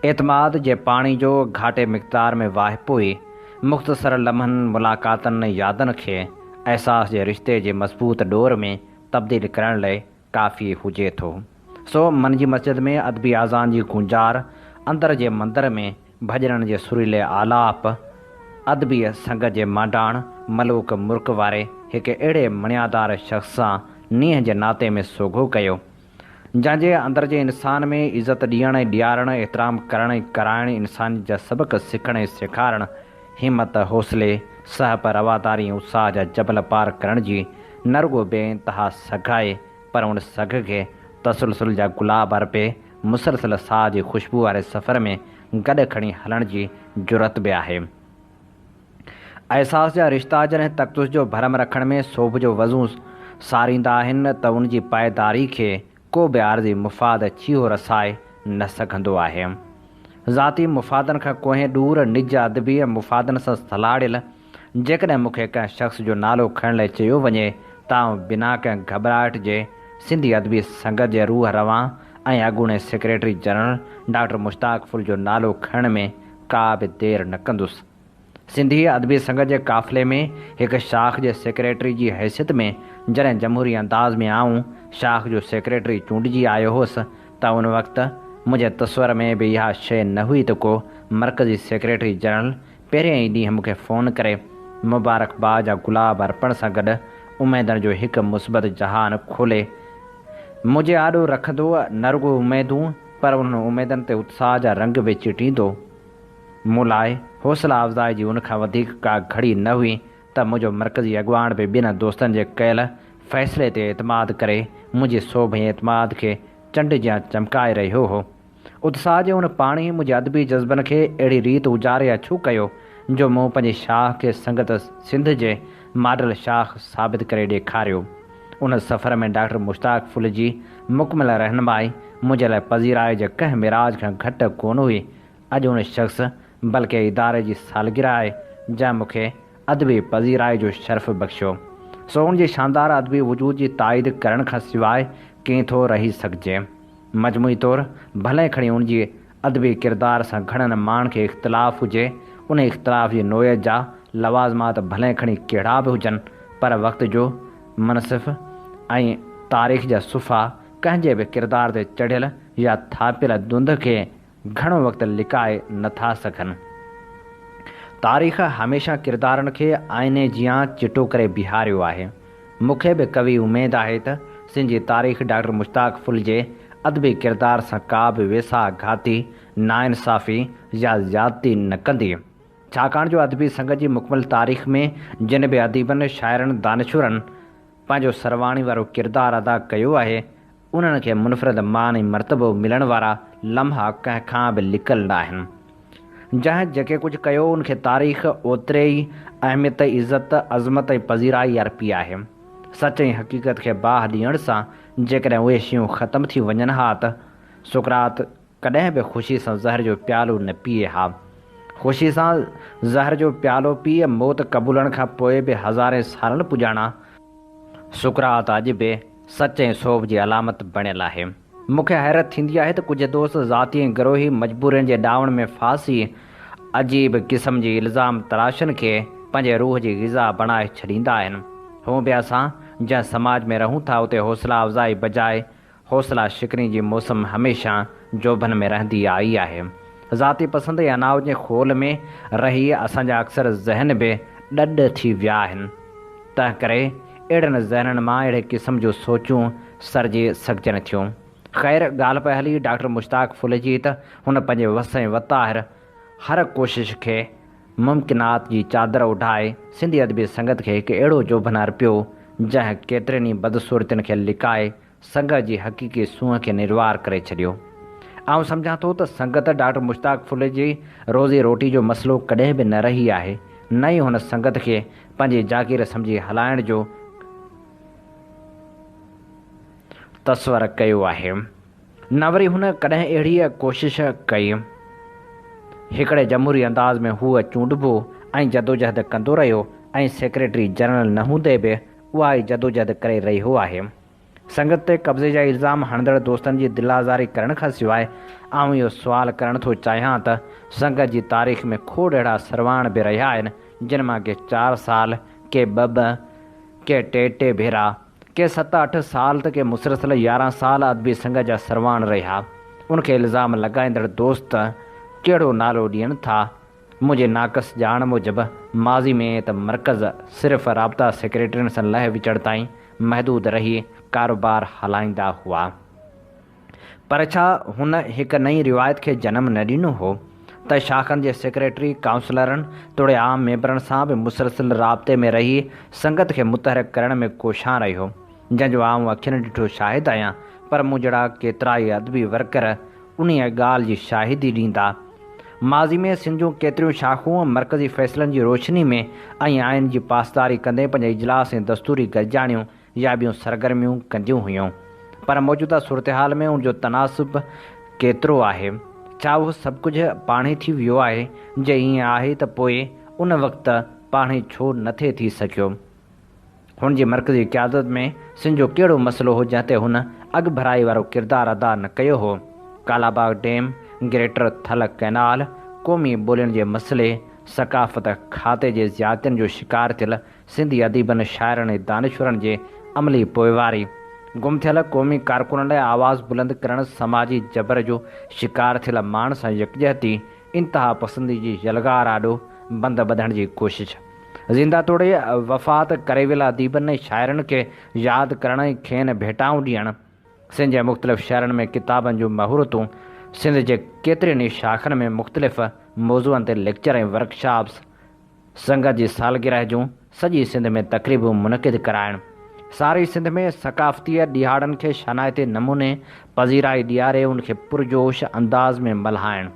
एतमाद जे पाणी जो घाटे मिक़दार में वाहिपो ई मुख़्तसर लम्हनि मुलाक़ातनि यादनि खे अहसास जे रिश्ते जे मज़बूत डोर में तब्दील करण लाइ काफ़ी हुजे थो। सो मन जी मस्जिद में अदबी आज़ान जी गुंजार, अंदर जे मंदर में भॼननि जे सुरीले आलाप, अदबी संग जे मांडाण मलूक मुल्क वारे हिकु अहिड़े मणियादार शख़्स सां नींहं जे नाते में सोघो कयो, जंहिंजे अंदर जे इंसान में इज़त ॾियणु ऐं ॾियारणु, एतिराम करणु ऐं कराइणु, इंसान जा सबक़ सिखणु ऐं सेखारणु, हिमत, हौसले, सहप, रवादारी ऐं उत्साह जा जबल पार करण जी न रुॻो बेइंतहा सघ आहे, पर उन सघ खे तसलसल जा गुलाब अर्पे मुसलसल साह जी ख़ुशबू वारे सफ़र में गॾु खणी हलण जी जुरत बि आहे। अहसास जा रिश्ता जॾहिं तख़्तुस जो भरम रखण में सोभ जो वज़ू सारींदा आहिनि त उन जी पाइदारी खे को बि आर्ज़ी मुफ़ाद छीहो रसाए न सघंदो आहे। ज़ाती मुफ़ादनि खां कोहे दूर निज अदबी मुफ़ादनि सां सलाड़ियल जेकॾहिं मूंखे कंहिं शख़्स जो नालो खणण लाइ चयो वञे त बिना कंहिं घबराहट जे सिंधी अदबी संगत जे रूह रवां ऐं अॻूणे secretary general doctor Mushtaq full जो नालो खणण में का बि देरि न कंदुसि। सिंधी अदबी संगत जे काफ़िले में हिकु शाख जे सेक्रेटरी जी हैसियत में जॾहिं जमहूरी अंदाज़ में आऊं शाख जो सेक्रेटरी चूंडिजी आयो हुअसि त उन वक़्तु मुंहिंजे तस्वर में बि इहा शइ न हुई त को मर्कज़ी सेक्रेटरी जनरल पहिरियों ई ॾींहुं मूंखे फ़ोन करे मुबारकबाद जा गुलाब अर्पण सां गॾु उमेदनि जो हिकु मुस्बत जहान खोले मुंहिंजे आॾो रखंदो, न रुॻो उमेदूं पर उन्हनि उमेदनि ते उत्साह जा रंग बि चिटींदो। मूं लाइ हौसला अफ़ज़ाई जी उनखां वधीक का घड़ी न हुई त मुंहिंजो मर्कज़ी अॻुवाण बि ॿिनि दोस्तनि जे कयल फ़ैसिले ते एतमाद करे मुंहिंजी सोभ ऐं एतमाद खे चंड जियां चमकाए रहियो हो। उत्साह जे उन पाणी मुंहिंजे अदबी जज़्बनि खे अहिड़ी रीति उजारे छू कयो जो मूं पंहिंजी शाह खे संगत सिंध जे मॉडल शाह साबित करे ॾेखारियो। उन सफ़र में डॉक्टर मुश्ताक फुल जी मुकमल रहनुमाई मुंहिंजे लाइ पज़ीराए जे कंहिं मिराज खां घटि कोन हुई। अॼु उन शख़्स बल्कि इदारे जी सालगिरह आहे जंहिं मूंखे अदबी पज़ीराए जो शर्फ़ बख़्शियो। सो उन जे शानदार अदबी वजूद जी ताईद करण खां सवाइ कीअं थो रही सघिजे। मजमूई तौरु भले खणी उन जी अदबी किरदार सां घणनि माण्हुनि खे इख़्तिलाफ़ हुजे, उन इख़्तिलाफ़ जी नोयत जा लवाज़मात भले खणी कहिड़ा बि हुजनि, पर वक़्त जो मनसिफ़ ऐं तारीख़ जा सुफ़ा कंहिंजे बि किरदार ते चढ़ियल या थापियल दुंद खे घणो वक़्तु लिकाए नथा सघनि। तारीख़ हमेशह किरदारनि खे आईने जियां चिटो करे बीहारियो आहे। मूंखे बि कवी उमेदु आहे त सिंध जी तारीख़ डॉक्टर मुश्ताक फुल जे अदबी किरदार सां का बि वेसा घाती, नाइंसाफ़ी या ज़्यादती न कंदी, छाकाणि जो अदबी संगत जी मुकमल तारीख़ में जिन बि अदीबनि, शाइरनि, दानिशुरनि पंहिंजो सरवाणी वारो किरदारु अदा कयो आहे, उन्हनि खे मुनफ़रिद मान ऐं मर्तबो मिलण वारा लम्हा कंहिं खां बि लिकल न आहिनि। जंहिं जेके कुझु कयो उनखे तारीख़ ओतिरे ई अहमियत, इज़त, अज़मत ऐं पज़ीराई अर्पी आहे। सच ऐं हक़ीक़त खे बाह ॾियण सां जेकॾहिं उहे शयूं ख़तमु थी वञनि हा त सुकरात कॾहिं बि ख़ुशी सां ज़हर जो प्यालो न पीए हा। ख़ुशी सां ज़हर जो प्यालो पीए मौत क़बूलण खां पोइ बि हज़ारे सालनि पुॼाणा सुकरात अॼु बि सच ऐं सोभ जी अलामत बणियल आहे। मूंखे हैरत थींदी आहे त कुझु दोस्त ज़ाती ऐं गिरोही मजबूरियुनि जे ॾावण में फासी अजीब क़िस्म जी इल्ज़ाम तराशनि खे पंहिंजे रूह जी ग़िज़ा बणाए छॾींदा आहिनि। हूअं बि असां जंहिं समाज में रहूं था उते हौसला अफ़ज़ाई बजाए हौसला शिकनी जी मौसम हमेशह जोभन में रहंदी आई आहे। ज़ाती पसंदि ऐं अनाव जे खोल में रही असांजा अक्सर ज़हन बि ॾॾ थी विया आहिनि। तंहिं करे अहिड़नि ज़हननि मां अहिड़े क़िस्म जूं सोचूं सरजी सघजनि थियूं। ख़ैर ॻाल्हि पिए हली डॉक्टर मुश्ताक फुल जी त हुन पंहिंजे वस ऐं वताहिर हर कोशिश खे मुमकिनात जी चादर उढाए सिंधी अदबी संगत खे हिकु अहिड़ो जोभन अर्पियो जंहिं केतिरनि ई बदसूरतियुनि खे लिकाए संगत जी हक़ीक़ी सूंहं खे निर्वार करे छॾियो। आउं सम्झां थो त संगत डॉक्टर मुश्ताक फुल जी रोज़ी रोटी जो मसइलो कॾहिं बि न रही आहे, न ई हुन संगत खे पंहिंजी जागीर सम्झी हलाइण जो तस्वर कयो आहे, न वरी हुन कॾहिं अहिड़ी कोशिश कई। हिकिड़े जमहूरी अंदाज़ में हूअ चूंडबो ऐं जदोजहद कंदो रहियो ऐं सेक्रेटरी जनरल न हूंदे बि उहा ई जदोजहद करे रहियो आहे। संगत ते कब्ज़े जा इल्ज़ाम हणंदड़ दोस्तनि जी दिलाज़ारी करण खां सवाइ आउं इहो सुवालु करणु थो चाहियां त संगत जी तारीख़ में खोड़ अहिड़ा सरवाण बि रहिया आहिनि जिन मां के 4 साल, के 2 के 3 भेरा, के 7-8 साल त के मुसलसल 11 साल अदबी संगत जा सरवाण रहिया। उनखे इल्ज़ाम लॻाईंदड़ दोस्त कहिड़ो नालो ॾियनि था। मुंहिंजे नाक़स ॼाण मूजिबि माज़ी में त मर्कज़ सिर्फ़ु राब्ता सेक्रेटरियुनि सां लह विचड़ ताईं महदूद रही कारोबार हलाईंदा हुआ। पर छा हुन हिकु नई रिवायत खे जनमु न ॾिनो हो त शाखनि जे सेक्रेटरी, काउंसलरनि तोड़े आम मेंबरनि सां बि मुसलसिल राब्ते में रही संगत खे मुतहरिक करण में कोशां रहियो, जंहिंजो आउं अखियुनि ॾिठो शाहिद आहियां। पर मूं जहिड़ा केतिरा ई अदबी वर्कर उन ॻाल्हि जी शाहिदी ॾींदा। माज़ी में सिंध जूं केतिरियूं शाख़ूं मर्कज़ी फ़ैसिलनि जी रोशनी में ऐं आइन जी पासदारी कंदे पंहिंजे इजलास ऐं दस्तूरी गॾिजाणियूं या ॿियूं सरगर्मियूं कंदियूं हुयूं। पर मौजूदा सूरत हाल में उनजो तनासुब केतिरो आहे? छा उहो सभु कुझु पाणे थी वियो आहे? जे ईअं आहे त पोइ उन वक़्तु पाणे छो नथे थी सघियो? हुन जी मर्कज़ी क़यादत में सिंध जो कहिड़ो मसइलो हो जंहिं ते हुन अॻु भराई वारो किरदारु अदा न कयो हो? कालाबाग डैम, ग्रेटर थल कैनाल, क़ौमी ॿोलियुनि जे मसइले, सक़ाफ़त खाते जे ज़ियादतियुनि जो शिकार थियल सिंधी अदीबनि, शाइरनि ऐं दानिशवरनि जे अमली पोइवारी, गुम थियल क़ौमी कारकुननि लाइ आवाज़ बुलंद करण, समाजी जबर जो शिकार थियल माण्हुनि सां यकजहती, इंतिहा पसंदी जी यलगार आॾो बंदि ॿधण जी कोशिश, ज़िंदा तोड़े वफ़ात करे वियल अदीबनि ऐं शाइरनि खे यादि करण ऐं खेनि भेटाऊं ॾियणु, सिंध जे मुख़्तलिफ़ शहरनि में किताबनि जूं महूरतूं, सिंध जे केतिरनि ई शाखनि में मुख़्तलिफ़ मौज़ूअनि ते लेक्चर ऐं वर्कशॉप्स, संगत जी सालगिरह जूं सॼी सिंध में तक़रीबूं मुनक़िद कराइणु, सारी सिंध में सकाफ़ती ॾियारनि खे शनाइते नमूने पज़ीराई ॾियारे उनखे पुरजोश अंदाज़ में मल्हाइणु,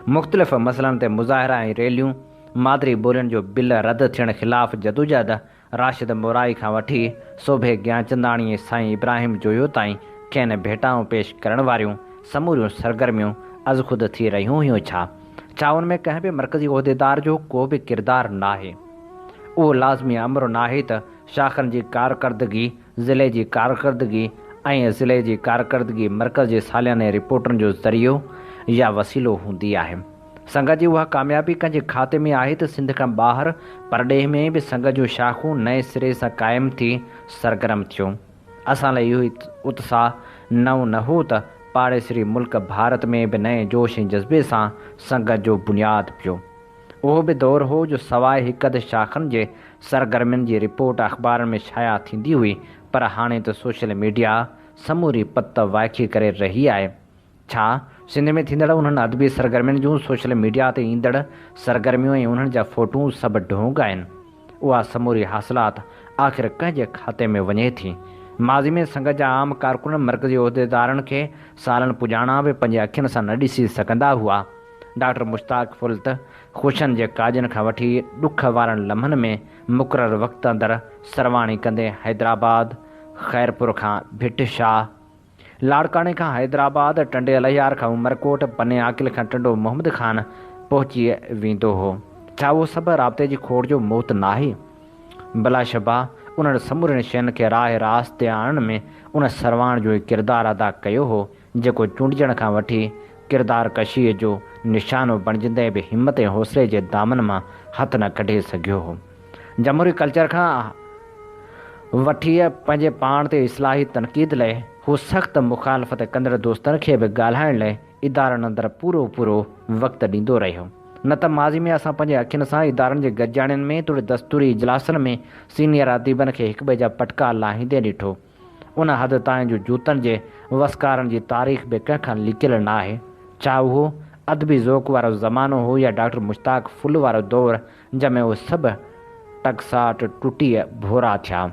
मुख़्तलिफ़ मसइलनि ते मुज़ाहिरा ऐं रैलियूं, मादरी ॿोलियुनि जो बिल रद्द थियण ख़िलाफ़ जदोजहद राशिद मोराई खां वठी सोभे ज्ञानचंदाणी ऐं साईं इब्राहिम जोयो ताईं खेनि भेटाऊं पेश करण वारियूं समूरियूं सरगर्मियूं अज़ ख़ुदि थी रहियूं हुयूं। छा उन में कंहिं बि मरकज़ी उहिदेदार जो को बि किरदारु नाहे? उहो लाज़मी अमर नाहे त शाखनि जी कारकर्दगी, ज़िले जी कारकर्दगी ऐं ज़िले जी कारकर्दगी मरकज़ जे सालियाने रिपोर्टुनि जो ज़रियो या वसीलो हूंदी आहे। संघ जी उहा कामयाबी कंहिंजे खाते में आहे त सिंध खां ॿाहिरि परॾेह में बि संघ जूं शाखूं नए सिरे सां क़ाइमु थी सरगर्म थियूं। असां लाइ इहो उत्साह नओं न हो त पाड़ेसरी मुल्क भारत में बि नए जोश ऐं जज़्बे सां संघ जो बुनियादु पियो। उहो बि दौरु हो जो सवाइ हिकु अधु शाखनि जे सरगर्मियुनि जी रिपोर्ट अख़बारनि में शाया थींदी हुई, पर हाणे त सोशल मीडिया समूरी पत वाइखी करे रही आहे। छा सिंध में थींदड़ उन्हनि अदबी सरगर्मियुनि जूं सोशल मीडिया ते ईंदड़ सरगर्मियूं ऐं उन्हनि जा फ़ोटूं सभु ढोंग आहिनि? उहा समूरी हासिलात आख़िर कंहिंजे खाते में वञे थी? माज़ी में संघ जा आम कारकुन मरकज़ी उहिदेदारनि खे सालनि पुॼाणा बि पंहिंजे अखियुनि सां न ॾिसी सघंदा हुआ। डॉक्टर मुश्ताक फुल्त ख़ुशियुनि जे काजनि खां वठी ॾुख वारनि लम्हनि में मुक़ररु वक़्तु अंदरि सरवाणी कंदे हैदराबाद, ख़ैरपुर खां भिट शाह, लाड़काणे खां हैदराबाद, टंडे अलहियार खां उमरकोट, पने आकिल खां टंडो मोहम्मद ख़ान पहुची वेंदो हो। छा उहो सभु राब्ते जी खोड़ जो मौत नाहे? बिलाशबा उन्हनि समूरनि शयुनि खे राह रास्त ते आणण में उन सरवाण जो किरदारु अदा कयो हो जेको चूंडजण खां वठी किरदारु कशीअ जो निशानो बणिजंदे बि हिमत ऐं हौसले जे दामन मां हथु न कढे सघियो हो। जमहूरी कल्चर खां वठी पंहिंजे पाण ते इस्लाही तनक़ीद लाइ हू सख़्तु मुखालफ़त कंदड़ दोस्तनि खे बि ॻाल्हाइण लाइ इदारनि अंदरि पूरो वक़्तु ॾींदो रहियो। न त माज़ी में असां पंहिंजे अखियुनि सां इदारनि जे गॾिजाणियुनि में थोरे दस्तूरी इजलासनि में सीनियर अदीबनि खे हिक ॿिए जा पटका लाहींदे ॾिठो। उन हद ताईं जो जूतनि जे वसकारनि जी तारीख़ बि कंहिंखां लिकियलु न आहे। छा उहो अदबी ज़ौक़ वारो ज़मानो हो या डॉक्टर मुश्ताक फुल वारो दौरु जंहिंमें उहे सभु टकसाट टुटी भोरा थिया?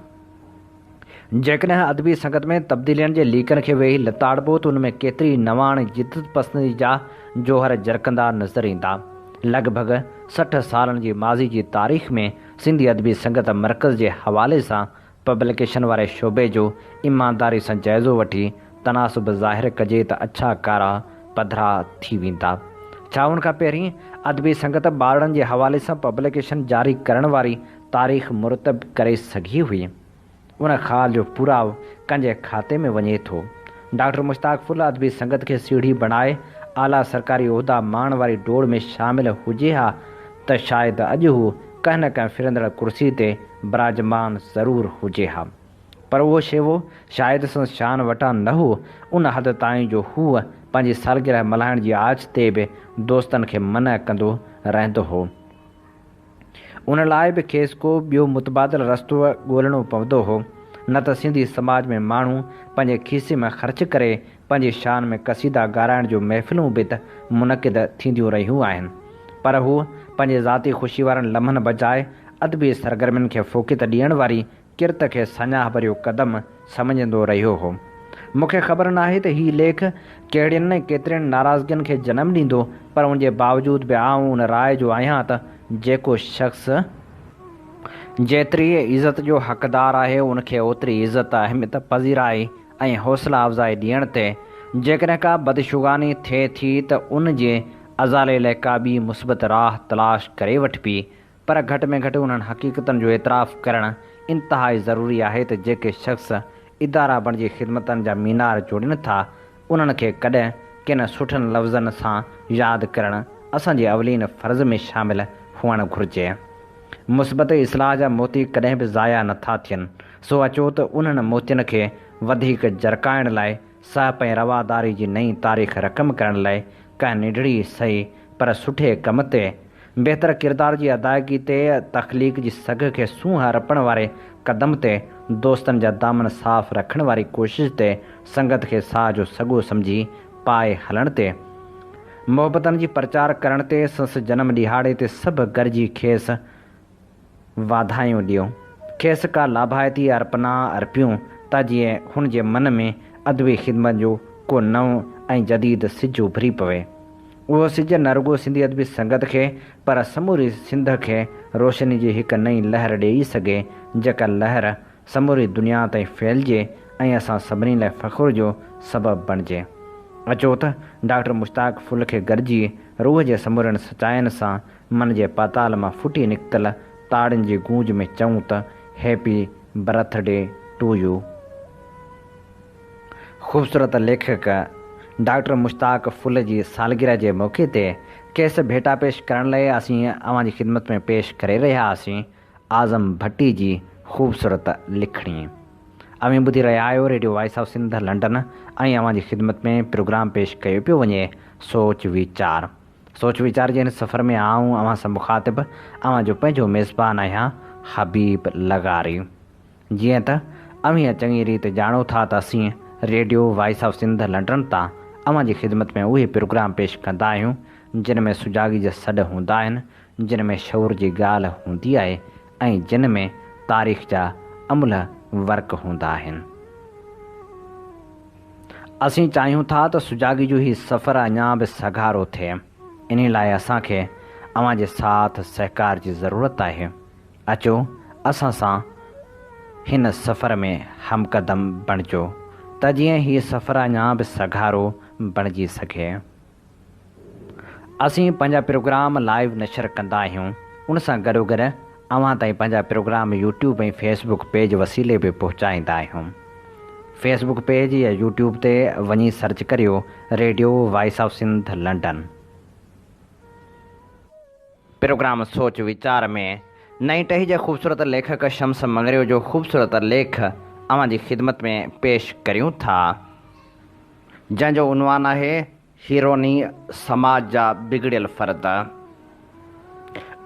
जेकॾहिं अदबी संगत में तब्दीलियुनि जे लीकनि खे वेही लताड़बो त उन में केतिरी नवाण जिदत पसंदी जा जोहर जरकंदा नज़र ईंदा। लॻभॻि 60 सालनि जी माज़ी जी तारीख़ में सिंधी अदबी संगत मरकज़ जे हवाले सां पब्लिकेशन वारे शोबे जो ईमानदारी सां जाइज़ो वठी तनासुब ज़ाहिर कजे त अछा कारा पधरा थी वेंदा। छा उनखां पहिरीं अदबी संगत ॿारनि जे हवाले सां पब्लिकेशन जारी करण वारी तारीख़ मुरतब करे सघी हुई? उन ख़ाल जो पुराव कंहिंजे खाते में वञे थो? डॉक्टर मुश्ताक फुल अदबी संगत खे सीढ़ी बणाए आला सरकारी उहिदा माण वारी डोड़ में शामिलु हुजे हा त शायदि अॼु हू कंहिं न कंहिं फिरंदड़ कुर्सी ते विराजमान ज़रूरु हुजे हा, पर उहो शेवो शायदि संदसि शान वटां न हो उन हद ताईं जो हू पंहिंजी सालगिरह मल्हाइण जी आछ ते बि दोस्तनि खे मना कंदो रहंदो हो। उन लाइ बि खेसि को ॿियो मुतबादिल रस्तो ॻोल्हणो पवंदो हो, न त सिंधी समाज में माण्हू पंहिंजे खीसे में ख़र्च करे पंहिंजी शान में क़सीदा ॻाराइण जो महफ़िलूं बि त मुनक़िद थींदियूं रहियूं आहिनि, पर हू पंहिंजे ज़ाती ख़ुशी वारनि लम्हनि बजाए अदबी सरगर्मियुनि खे फ़ोक़ित ॾियण वारी किरत खे सञा भरियो क़दम सम्झंदो रहियो हो। मूंखे ख़बर नाहे त हीउ लेख कहिड़ियुनि न केतिरनि नाराज़गियुनि खे जनमु ॾींदो, पर उनजे बावजूद बि आऊं उन राय जो आहियां त जेको शख़्स जेतिरी इज़त जो हक़दारु आहे उनखे ओतिरी इज़त अहमियत पज़ीराई ऐं हौसला अफ़ज़ाई ॾियण ते जेकॾहिं का बदशुगानी थिए थी त उन जे अज़ाले लाइ का ॿी मुस्बत राह तलाश करे वठिबी, पर घटि में घटि उन्हनि हक़ीक़तनि जो एतिराफ़ु करणु इंतिहाई ज़रूरी आहे त जेके शख़्स इदारा बणिजी ख़िदमतनि जा मीनार जोड़नि था उन्हनि खे कॾहिं किन सुठनि लफ़्ज़नि सां यादि करणु असांजे अवलीन फ़र्ज़ में शामिलु हुअणु घुरिजे। मुस्बत इस्लाह जा मोती कॾहिं बि ज़ाया नथा थियनि, सो अचो त उन्हनि मोतियुनि खे वधीक जरकाइण लाइ साप ऐं रवादारी जी नई तारीख़ रक़म करण लाइ कंहिं निढड़ी सही पर सुठे कम ते बहितर किरदार जी अदायगी ते तख़लीक़ जी सघ खे सूंहं रपण वारे क़दम ते दोस्तनि जा दामन साफ़ रखण वारी कोशिश ते संगत खे साह जो सॻो सम्झी पाए हलण ते मोहबतनि जी प्रचार करण ते संस जनम ॾिहाड़े ते सभु गॾिजी खेसि वाधायूं ॾियो। खेसि का लाभायती अर्पणा अर्पियूं त जीअं हुन जे मन में अदबी ख़िदमत जो को नओं ऐं जदीद सिज उभरी पवे। उहो सिज न रुॻो सिंधी अदबी संगत खे पर समूरी सिंध खे रोशनी जी हिकु नई लहर ॾेई सघे, जेका लहर समूरी दुनिया ताईं फैलिजे ऐं असां सभिनी लाइ फ़ख़ुर जो सबबु बणिजे। अचो त डॉक्टर मुश्ताक फुल खे गॾिजी रूह जे समूरनि सचाइनि सां मन जे पाताल मां फुटी निकितल ताड़ियुनि जी गूंज में चऊं त हैप्पी बर्थडे टू यू। ख़ूबसूरत लेखक डॉक्टर मुश्ताक फुल जी सालगिरह जे मौक़े ते खेसि भेटा पेश करण लाइ असीं अव्हां जी ख़िदमत में पेश करे रहिया हुआसीं आज़म भट्टी जी ख़ूबसूरत लिखणी। अव्हां ॿुधी रहिया आहियो radio voice of Sindh London ऐं अव्हां जी ख़िदमत में प्रोग्राम पेश कयो पियो वञे सोच वीचार। सोच वीचार जे हिन सफ़र में आऊं अव्हां सां मुख़ातिब अव्हां जो पंहिंजो मेज़बान आहियां हबीब लगारी। जीअं त अव्हां चङी रीति ॼाणो था त असीं radio voice of Sindh London तां अव्हां जी ख़िदमत में उहे प्रोग्राम पेश कंदा आहियूं जिन में सुजागी जा सॾ हूंदा आहिनि, जिन में शौर जी ॻाल्हि हूंदी आहे ऐं जिन में तारीख़ जा अमुल वर्क हूंदा आहिनि। असीं चाहियूं था त सुजागी जो ही सफ़र अञा बि सघारो थिए। इन लाइ असांखे अव्हां जे साथ सहकार जी ज़रूरत आहे। अचो असां सां हिन सफ़र में हमक़दम बणिजो त जीअं हीउ सफ़र अञा बि सघारो बणिजी सघे। असीं पंहिंजा प्रोग्राम लाइव नशर कंदा आहियूं, उन सां गॾोगॾु अव्हां ताईं पंहिंजा प्रोग्राम यूट्यूब ऐं फेसबुक पेज वसीले बि पहुचाईंदा आहियूं। फेसबुक पेज या यूट्यूब ते वञी सर्च करियो radio voice of Sindh London. Program सोच वीचार में नई टही जे ख़ूबसूरत लेखक शम्स मंगरियो जो ख़ूबसूरत लेख अव्हां जी ख़िदमत में पेश करियूं था, जंहिंजो उनवान आहे हीरोनी समाज जा बिगड़ियल फ़र्द।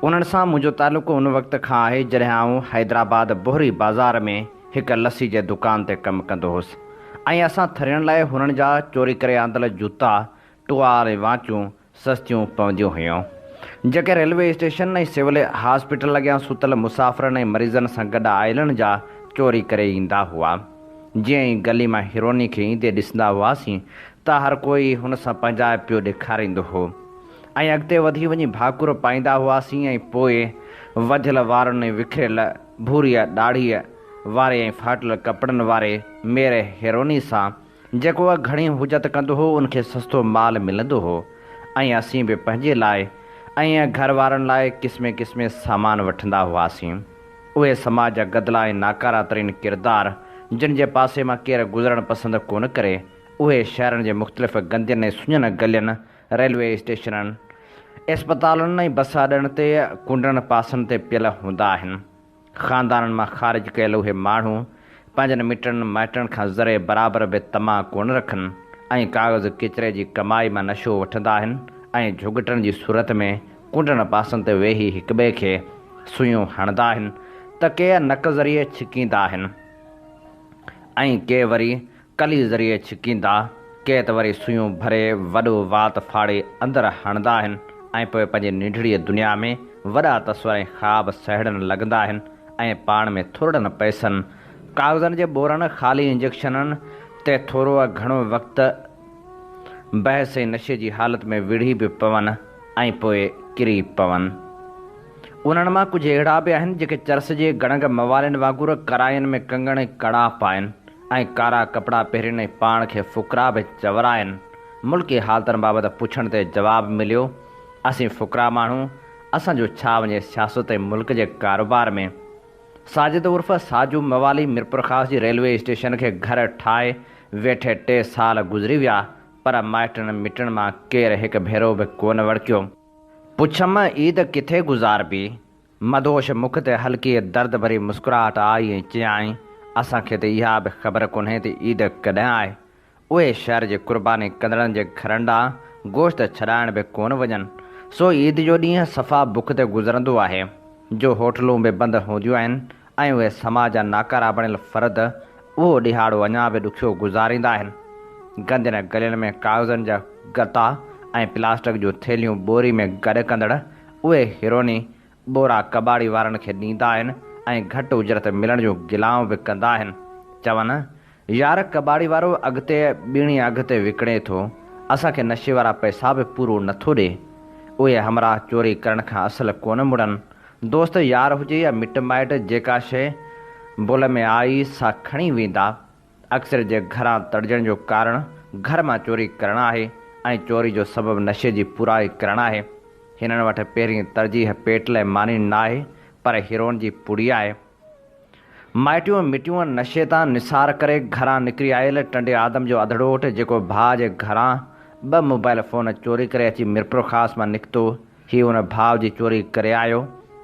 उन्हनि सां मुंहिंजो तालुक़ु उन वक़्त खां आहे जॾहिं आउं हैदराबाद बोहरी बाज़ार में हिकु लस्सी जे दुकान ते कमु कंदो हुउसि ऐं असां थरियण लाइ हुननि जा चोरी करे आंदल जूता, टुआर ऐं वाचूं सस्तियूं पवंदियूं हुयूं, जेके रेलवे स्टेशन ऐं सिविल हॉस्पिटल अॻियां सुतल मुसाफ़िरनि ऐं मरीज़नि सां गॾु आयलनि जा चोरी करे ईंदा हुआ। जीअं ई गली मां हीरोनी खे ईंदे ॾिसंदा हुआसीं त हर कोई हुन सां पंहिंजा पियो ॾेखारींदो हो ऐं अॻिते वधी वञी भाकुर पाईंदा हुआसीं ऐं पोइ वधियल वारनि ऐं विखिरियल भूरीअ ॾाढ़ीअ वारे ऐं फाटल कपिड़नि वारे मेरे हीरोनी सां जेको घणी हुजत कंदो हो उनखे सस्तो माल मिलंदो हो ऐं असीं बि पंहिंजे लाइ ऐं घर वारनि लाइ क़िस्मे क़िस्मे सामान वठंदा हुआसीं। उहे समाज जा गदला ऐं नाकारा तरीन किरदार जिन जे पासे मां केरु गुज़रणु पसंदि कोन करे, उहे शहरनि जे मुख़्तलिफ़ गंदियुनि ऐं सुञनि गलियुनि, रेलवे स्टेशननि, अस्पतालुनि ऐं बस अॾनि ते कुंडनि पासनि ते पियल हूंदा आहिनि। ख़ानदाननि मां ख़ारिज कयल उहे माण्हू पंहिंजनि मिटनि माइटनि खां ज़रे बराबरि बि तमा कोन रखनि ऐं काग़ज़ किचिरे जी कमाई मां नशो वठंदा आहिनि ऐं झुगटनि जी सूरत में कुंडनि पासनि ते वेही हिक ॿिए खे सुयूं हणंदा आहिनि त के नक ज़रिए छिकींदा आहिनि ऐं के वरी कली ज़रिए छिकींदा, के त वरी सुयूं भरे वॾो वात फाड़े अंदरि हणंदा आहिनि ऐं पोइ पंहिंजी निढड़ीअ दुनिया में वॾा तस्वर ऐं ख़्वाब सहड़नि लॻंदा आहिनि ऐं पाण में थोरनि पैसनि, काग़ज़नि जे ॿोरनि, ख़ाली इंजेक्शननि ते थोरो घणो वक़्तु बहस ऐं नशे जी हालति में विढ़ी बि पवनि ऐं पोइ किरी पवनि। उन्हनि मां कुझु अहिड़ा बि आहिनि जेके चर्स जे गणग मवालनि वांगुरु कराइनि में कंगण ऐं कड़ा पाइनि ऐं कारा कपिड़ा पहिरीं ऐं पाण खे फ़ुकरा बि चवराइनि। मुल्की हालतुनि बाबति पुछण ते जवाबु मिलियो, असीं फ़ुकरा माण्हू, असांजो छा वञे सियासत ऐं मुल्क जे कारोबार में। साजिद उर्फ़ साजू मवाली मिरपुर ख़ास जी रेलवे स्टेशन खे घर ठाहे वेठे 3 साल गुज़री विया, पर माइटनि मिटनि मां केरु हिकु भेरो बि कोन वड़कियो। पुछम ईद किथे गुज़ारबी? मदोश मुख ते हल्की दर्द भरी मुस्कुराहट आई ऐं चयाईं, असांखे त इहा बि ख़बर कोन्हे त ईद कॾहिं आहे। उहे शहर जे क़ुर्बानी कंदड़नि जे घरनि ॾांहुं गोश्त छॾाइण बि कोन वञनि, सो ईद जो ॾींहुं सफ़ा बुख ते गुज़रंदो आहे। जो होटलूं बि बंदि हूंदियूं आहिनि ऐं उहे समाज जा नाकारा बणियल फ़र्द उहो ॾिहाड़ो अञा बि ॾुखियो गुज़ारींदा आहिनि। गंदियुनि गलियुनि में काग़ज़नि जा गता ऐं प्लास्टिक जूं थैलियूं ॿोरी में गॾु कंदड़ उहे हीरोनी ॿोरा कबाड़ी वारनि खे ॾींदा आहिनि ऐं घटि उजरत मिलण जूं गिलाऊं बि कंदा आहिनि। चवनि यार कबाड़ी वारो अॻिते ॿीणी अॻिते विकिणे थो, असांखे नशे वारा पैसा बि पूरो नथो ॾिए। उहे हमरा चोरी करण खां असुलु कोन मुड़नि। दोस्त यार हुजे या मिट माइट, जेका शइ बुल में आई सा खणी वेंदा। अक्सर जे घरां तड़जण जो कारण घर मां चोरी करणु आहे ऐं चोरी जो सबबु नशे जी पुराई करणु आहे। हिननि वटि पहिरीं तरजीह पेट लाइ मानी न आहे, पर हीरोइन जी पुड़ी आहे। माइटियूं मिटियूं नशे तां निसार करे घरां निकिरी आयल टंडे आदम जो अधड़ोट, जेको भाउ जे घरां 2 मोबाइल फ़ोन चोरी करे अची मिरपुर ख़ास मां निकितो, हीउ हुन भाउ जी चोरी करे आयो,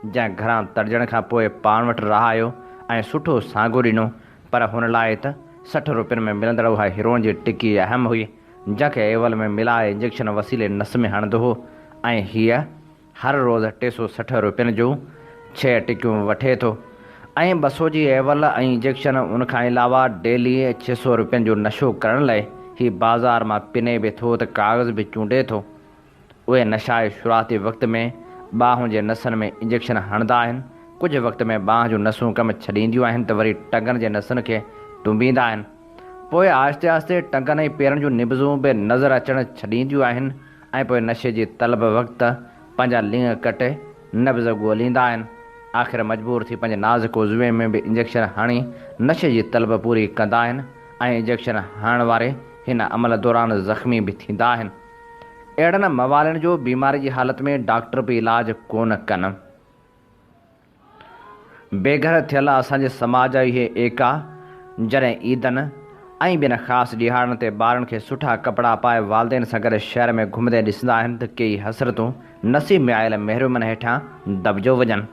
जंहिं घरां तड़जण खां पोइ पाण वटि रहायो ऐं सुठो साॻो ॾिनो। पर हुन लाइ त 60 रुपयनि में मिलंदड़ उहा हीरोइन जी टिकी अहम हुई, जंहिंखे एवल में मिलाए इंजेक्शन वसीले नस में हणंदो हो। ऐं हीअ हर रोज़ु 360 रुपयनि जूं 6 टिकियूं वठे थो ऐं 200 जी एवल ऐं इंजेक्शन। उनखां अलावा डेली 600 रुपयनि जो नशो करण लाइ हीउ बाज़ार मां पिने बि थो त काग़ज़ बि चूंडे थो। उहे नशा शुरूआती वक़्त में ॿाहुनि जे नसनि में इंजेक्शन हणंदा आहिनि। कुझु वक़्त में ॿाह जूं नसूं कमु छॾींदियूं आहिनि त वरी टंगनि जे नसुनि खे टुंबींदा आहिनि। पोइ आहिस्ते आहिस्ते टंगनि ऐं पेरनि जूं निब्ज़ूं बि नज़र अचणु छॾींदियूं आहिनि ऐं पोइ नशे जी तलब वक़्तु पंहिंजा लिंग कटे नब्ज़ ॻोल्हींदा आहिनि। आख़िर मजबूर थी पंहिंजे नाज़ुक उज़वे में बि इंजेक्शन हणी नशे जी तलब पूरी कंदा आहिनि ऐं इंजेक्शन हणण वारे हिन अमल दौरान ज़ख़्मी बि थींदा आहिनि। अहिड़नि मवालनि जो बीमारी जी हालति में डॉक्टर बि इलाज कोन कनि। बेघर थियल असांजे समाज इहे एका जॾहिं ईदनि ऐं ॿियनि ख़ासि ॾिहाड़नि ते ॿारनि खे सुठा कपिड़ा पाए वालदेन सां गॾु शहर में घुमंदे ॾिसंदा आहिनि त कई हसरतूं नसीब में आयल महिरमनि हेठां दॿिजो वञनि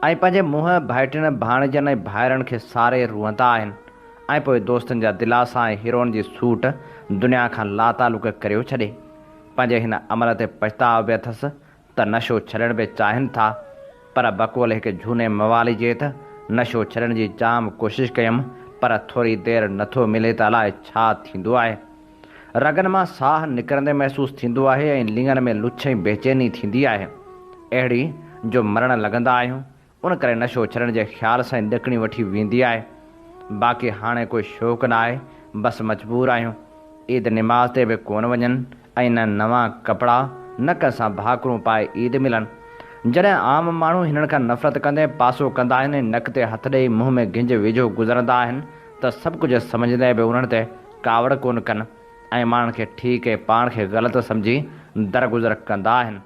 ऐं पंहिंजे मुंहुं भाइटियुनि भाणजनि ऐं भाइरनि खे सारे रुअंदा आहिनि। ऐं पोइ दोस्तनि जा दिलासा ऐं हीरोइन जी सूट दुनिया खां लातालुक करे छॾे। पंहिंजे हिन अमल ते पछताव बि अथसि त नशो छॾण बि चाहिनि था, पर बकौल हिकु झूने मवाली जे त नशो छॾण जी जाम कोशिशि कयमि, पर थोरी देरि नथो मिले त अलाए छा थींदो आहे। रगनि मां साह निकिरंदे महसूसु थींदो आहे ऐं लिंगनि में लुछ ऐं बेचैनी थींदी आहे, अहिड़ी जो मरण लॻंदा आहियूं। उन करे नशो छॾण जे ख़्याल सां ई ॾकणी वठी वेंदी आहे। बाक़ी हाणे कोई शौक़ु न आहे, बसि मजबूर आहियूं। ईद निमाज़ ते बि कोन वञनि ऐं न नवां कपिड़ा न कंहिंसां भाकुरूं पाए ईद मिलनि। जॾहिं आम माण्हू हिननि खां नफ़रत कंदे पासो कंदा आहिनि, नक ते हथ ॾेई मुंहं में गिंज वेझो गुज़रंदा आहिनि, त सभु कुझु सम्झंदे बि उन्हनि ते कावड़ कोन कनि ऐं माण्हुनि खे ठीकु ऐं पाण खे ग़लति सम्झी दरगुज़र कंदा आहिनि।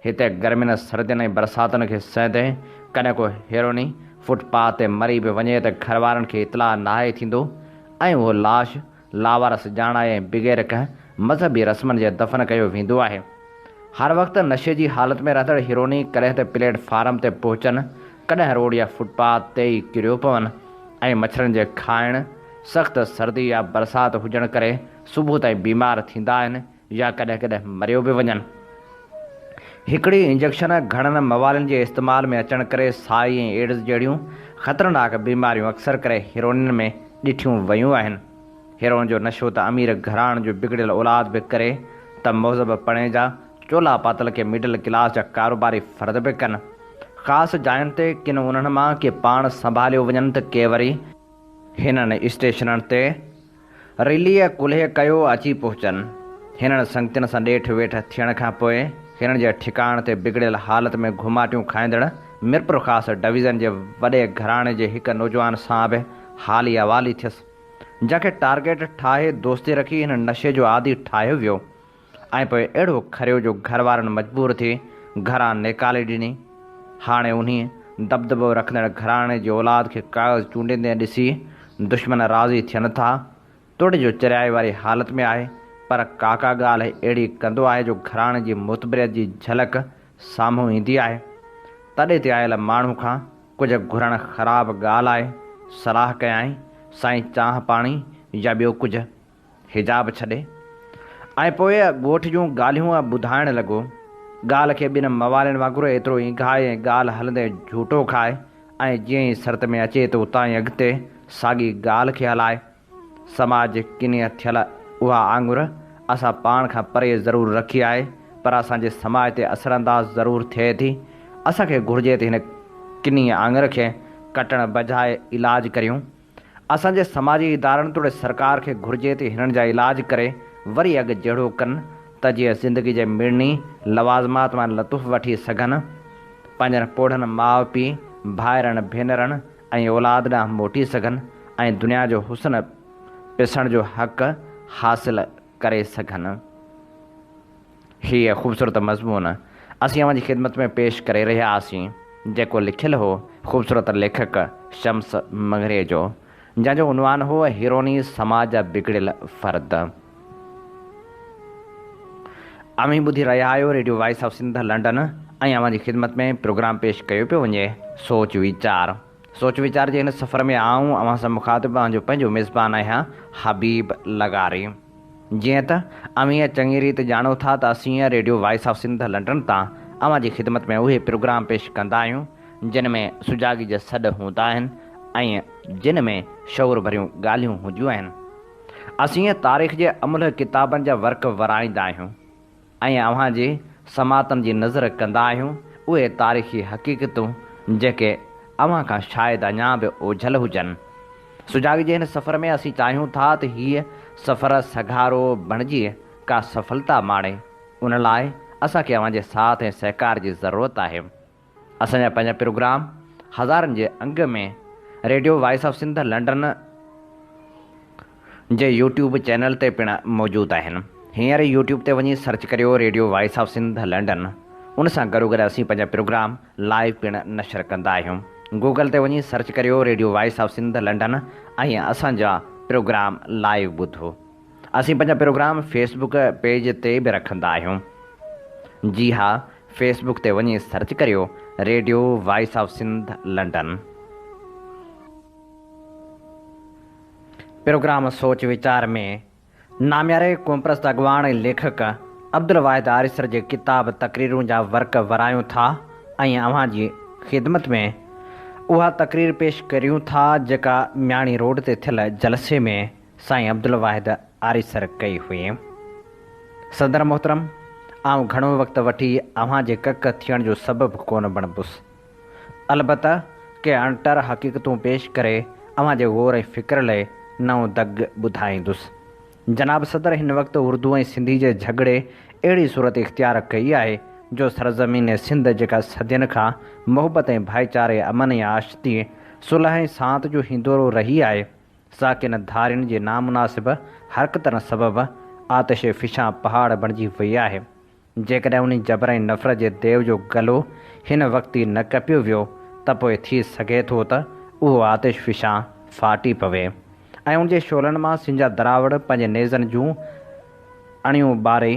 हिते गर्मियुनि सर्दियुनि ऐं बरसातुनि खे सहंदे कॾहिं को हेरोनी फुटपाथ ते मरी बि वञे त घर वारनि खे इतलाह नाहे थींदो ऐं उहो लाश लावारस ॼाणाए ऐं बिग़ैर कंहिं मज़हबी रस्मनि जे दफ़न कयो वेंदो आहे। हर वक़्तु नशे जी हालति में रहंदड़ हीरोनी कॾहिं त प्लेटफार्म ते पहुचनि, कॾहिं रोड या फुटपाथ ते ई किरियो पवनि ऐं मच्छरनि जे खाइण, सख़्तु सर्दी या बरसाति हुजण करे सुबुह ताईं बीमार थींदा आहिनि या कॾहिं कॾहिं मरियो बि वञनि। हिकिड़ी इंजेक्शन घणनि मवालनि जे इस्तेमाल में अचण करे साई ऐं एड्स जहिड़ियूं ख़तरनाक बीमारियूं अक्सर करे हीरोइननि में ॾिठियूं वयूं आहिनि। हीरोइन जो नशो त अमीर घराण जो बिगड़ियल औलाद बि करे त मौज़ब पणे जा चोला पातल के मिडिल क्लास जा कारोबारी फ़र्द बि कनि। ख़ासि जायुनि ते किन उन्हनि मां के पाण संभालियो वञनि त के वरी हिननि स्टेशननि ते रिलीअ कुल्हे कयो अची पहुचनि। हिननि संगतियुनि सां ॾेठि वेठ थियण खां पोइ हिननि जे ठिकाण ते बिगड़ियल हालति में घुमाटियूं खाईंदड़ मिरपुर ख़ासि डिवीज़न जे वॾे घराणे जे हिकु नौजवान सां बि हाली अवाली थियसि, जंहिंखे टारगेट ठाहे दोस्ती रखी हिन नशे जो आदी ठाहियो वियो ऐं पोइ अहिड़ो खरियो जो घर वारनि मजबूर थी घरां निकाले ॾिनी। हाणे उन्ही दबदबो रखंदड़ घराणे जी औलाद खे काग़ज़ चूंडींदे ॾिसी दुश्मन राज़ी थियनि था। तोड़े जो चरियाए वारी हालति में आहे, पर काका ॻाल्हि अहिड़ी कंदो आहे जो घराणे जी मुतबरियत जी झलक साम्हूं ईंदी आहे। तॾहिं ते आयल माण्हू खां कुझु घुरण ख़राबु ॻाल्हि आहे। सलाह कयाई साईं चांहि पाणी या ॿियो कुझु, हिजाब छॾे ऐं पोइ ॻोठ जूं ॻाल्हियूं ॿुधाइण लॻो। ॻाल्हि खे ॿिनि मवालनि वांगुरु एतिरो ईंघाए ऐं ॻाल्हि हलंदे झूठो खाए ऐं जीअं ई शर्त में अचे त उतां ई अॻिते साॻी ॻाल्हि खे हलाए। समाज जी किनी थियल उहा आङुर असां पाण खां परे ज़रूरु रखी आहे, पर असांजे समाज ते असरअंदाज़ ज़रूरु थिए थी। असांखे घुरिजे त हिन किनी आङुर खे कटण बजाए इलाज करियूं। असांजे समाजी इदारनि तोड़े सरकार खे घुर्जे ते हिननि जा इलाज करे वरी अॻु जहिड़ो कनि त जीअं ज़िंदगी जे मिड़नी लवाज़मात मां लतुफ़ वठी सघनि, पंहिंजनि पोढ़नि माउ पीउ भाइरनि भेनरनि ऐं औलाद ॾांहुं मोटी सघनि ऐं दुनिया जो हुस्न ॾिसण जो हक़ हासिल करे सघनि। हीअ ख़ूबसूरत मज़मून असीं अव्हांजी ख़िदमत में पेश करे रहिया हुआसीं, जेको लिखियलु हो ख़ूबसूरत लेखक शम्स मंगरे जो, जंहिंजो उनवान हो हीरोनी समाज जा बिगड़ियल फ़र्द। अमी ॿुधी रहिया आहियो radio voice of Sindh London ऐं अव्हांजी ख़िदमत में प्रोग्राम पेश कयो पियो वञे सोच वीचार। सोच वीचार जे हिन सफ़र में आऊं अव्हां सां मुखातिब जो पंहिंजो मेज़बान आहियां हबीब लगारी। जीअं त अमीअ चङी रीति ॼाणो था त असीं radio voice of Sindh London तां अव्हांजी ख़िदमत में उहे प्रोग्राम पेश कंदा आहियूं जिन में सुजाॻी जा सॾ हूंदा आहिनि ऐं जिन में शौर भरियूं ॻाल्हियूं हूंदियूं आहिनि। असीं तारीख़ जे अमुल किताबनि जा वर्क वराईंदा आहियूं ऐं अव्हांजी समातनि जी नज़र कंदा आहियूं उहे तारीख़ी हक़ीक़तूं जेके अव्हां खां शायदि अञा बि ओझल हुजनि। सुजाॻी जे हिन सफ़र में असीं चाहियूं था त हीअ सफ़र सघारो बणिजी का सफलता माणे। उन लाइ असांखे अव्हांजे साथ ऐं सहकार जी ज़रूरत आहे। असांजा पंहिंजा प्रोग्राम हज़ारनि जे अंग में radio voice of Sindh London जे यूट्यूब चैनल ते पिणु मौजूदु आहिनि। हींअर यूट्यूब ते वञी सर्च करियो radio voice of Sindh London. उन सां गॾो गॾु असीं पंहिंजा प्रोग्राम लाइव पिणु नशर कंदा आहियूं। गूगल ते वञी सर्च करियो radio voice of Sindh London ऐं असांजा प्रोग्राम लाइव ॿुधो। असीं पंहिंजा प्रोग्राम फेसबुक पेज ते बि रखंदा आहियूं। जी हा, फेसबुक ते वञी सर्च करियो radio voice of Sindh London. Program सोच वीचार में नाम्यारे क़ौमप्रस्त अॻवान ऐं लेखक अब्दुल वाहिद आरिसर जे किताब तक़रीरूं जा वर्क वरायूं था ऐं अव्हांजी ख़िदमत में उहा तक़रीर पेश करियूं था जेका म्याणी रोड ते थियल जलसे में साईं अब्दुल वाहिद आरिसर कई हुई। सदर मोहतरम, आउं घणो वक़्तु वठी अव्हांजे कक थियण जो सबबु कोन बणिबुसि, अलबत्ता के अणटर हक़ीक़तूं पेश करे अव्हांजे ग़ौर ऐं फ़िक्र लाइ नओं दग ॿुधाईंदुसि। जनाब सदर हिन वक़्तु उर्दू ऐं सिंधी जे झगड़े अहिड़ी सूरत इख़्तियार कई आहे जो सरज़मीन सिंध जेका सदियुनि खां मुहबत ऐं भाईचारे अमन ऐं आशिती सुलह ऐं सांत जो हिंदोरो रही आहे, साकिन धारियुनि जे नामुनासिब हरकतनि सबबि आतिश फ़िशां पहाड़ बणिजी वई आहे। जेकॾहिं उन जबर ऐं नफ़रत जे देव जो गलो हिन वक़्तु ई न कपियो वियो त पोइ थी सघे थो त उहो आतिश फ़िशां फाटी पवे ऐं उनजे शोलनि मां सिंजा दरावड़ पंहिंजे नेज़नि जूं अणियूं ॿारे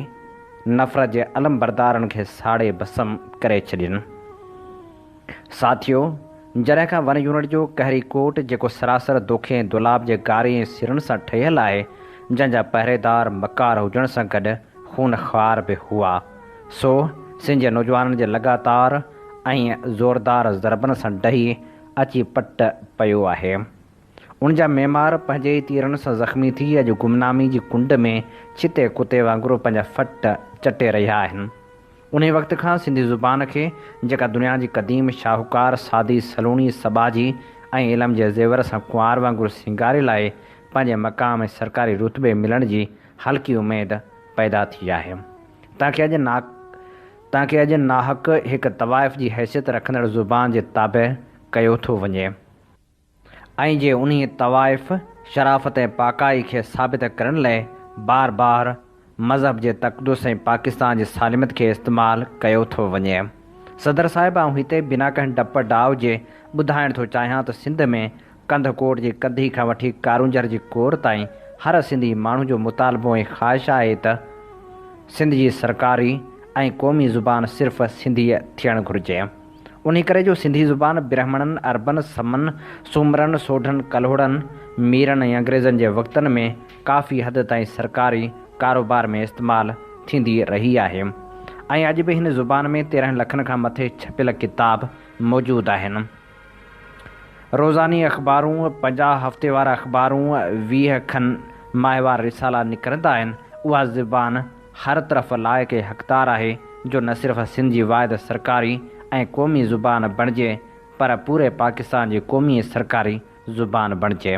नफ़रत जे अलम बरदारनि खे साड़े भस्म करे छॾनि। साथियो, जॾहिं खां वन यूनिट जो कहरी कोट जेको सरासर दोखे ऐं दुलाब जे गारे ऐं सिरनि सां ठहियलु आहे, जंहिंजा पहिरेदार मकार हुजण सां गॾु खून ख़्वार बि हुआ, सो सिंध जे नौजवाननि जे लॻातार ऐं ज़ोरदार ज़रबनि सां ॾही अची पट पियो आहे। उन जा मेमार पंहिंजे ई तीरनि सां ज़ख़्मी थी अॼु गुमनामी जी कुंड में छिते कुते वांगुरु पंहिंजा फट चटे रहिया आहिनि। उन वक़्त खां सिंधी ज़ुबान खे जेका दुनिया जी क़दीम शाहूकार सादी सलूणी सबाजी ऐं इल्म जे ज़ेवर सां कुंवार वांगुरु सिंगारियल आहे, पंहिंजे मक़ाम ऐं सरकारी रुतबे मिलण जी हल्की उमेद पैदा थी आहे। तव्हांखे अॼु नाहक हिकु तवाइफ़ जी हैसियत रखंदड़ ज़ुबान जे ताबे कयो थो वञे ऐं जे उन तवाइफ़ शराफ़त ऐं पाकाई खे साबित करण लाइ बार बार मज़हब जे तक़दुस ऐं पाकिस्तान जी सालिमत खे इस्तेमालु कयो थो वञे। सदर साहिब, आउं हिते बिना कंहिं डप डाव जे ॿुधाइण थो चाहियां त सिंध में कंधकोट जी कंधी खां वठी कारूंजर जी कोर ताईं हर सिंधी माण्हू जो मुतालबो ऐं ख़्वाहिश आहे त सिंध जी सरकारी ऐं क़ौमी ज़ुबान सिर्फ़ु सिंधी थियणु घुरिजे। उन करे जो सिंधी ज़ुबान ब्राह्मणनि, अरबनि, समनि, सूमरनि, सोढनि, कल्होड़नि, मीरनि ऐं अंग्रेज़नि जे वक़्तनि में काफ़ी हद ताईं सरकारी कारोबार में इस्तेमालु थींदी रही आहे ऐं अॼु बि हिन ज़ुबान में 13 लखनि खां मथे छपियल किताब मौजूदु आहिनि। रोज़ानी अख़बारूं, 50 हफ़्तेवार अख़बारूं, 20 खनि माहिवार रिसाला निकिरंदा आहिनि। उहा ज़ुबान हर तरफ़ लाइक़ हक़दार आहे जो न सिर्फ़ु सिंध जी वाहिद सरकारी ऐं क़ौमी ज़ुबान बणिजे पर पूरे पाकिस्तान जी क़ौमी सरकारी ज़ुबान बणिजे।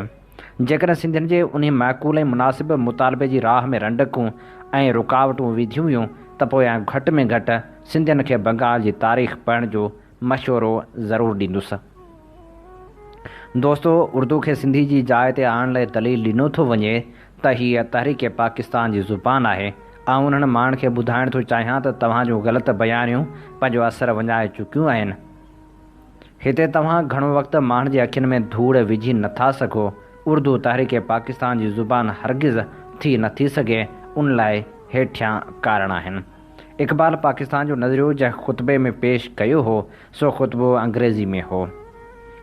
जेकॾहिं सिंधियुनि जे उन माक़ूल ऐं मुनासिब मुतालबे जी राह में रंडकूं ऐं रुकावटूं विधियूं हुयूं त पोइ घटि में घटि सिंधियुनि खे बंगाल जी तारीख़ पढ़ण जो मशवरो ज़रूरु ॾींदुसि। दोस्तो, उर्दू खे सिंधी जी जाइ ते आणण लाइ दलील ॾिनो थो वञे त हीअ तहरीक पाकिस्तान जी ज़ुबान आहे ऐं उन्हनि माण्हुनि खे ॿुधाइण थो चाहियां त तव्हांजो ग़लति बयानियूं पंहिंजो असरु वञाए चुकियूं आहिनि। हिते तव्हां घणो वक़्तु माण्हुनि जे अखियुनि में धूड़ विझी नथा सघो। उर्दू तहरीक पाकिस्तान जी ज़ुबान हरगिज़ थी नथी सघे। उन लाइ हेठियां कारण आहिनि। इक़बाल पाकिस्तान जो नज़रियो जंहिं ख़ुतबे में पेश कयो हो सो ख़ुतबो अंग्रेज़ी में हो।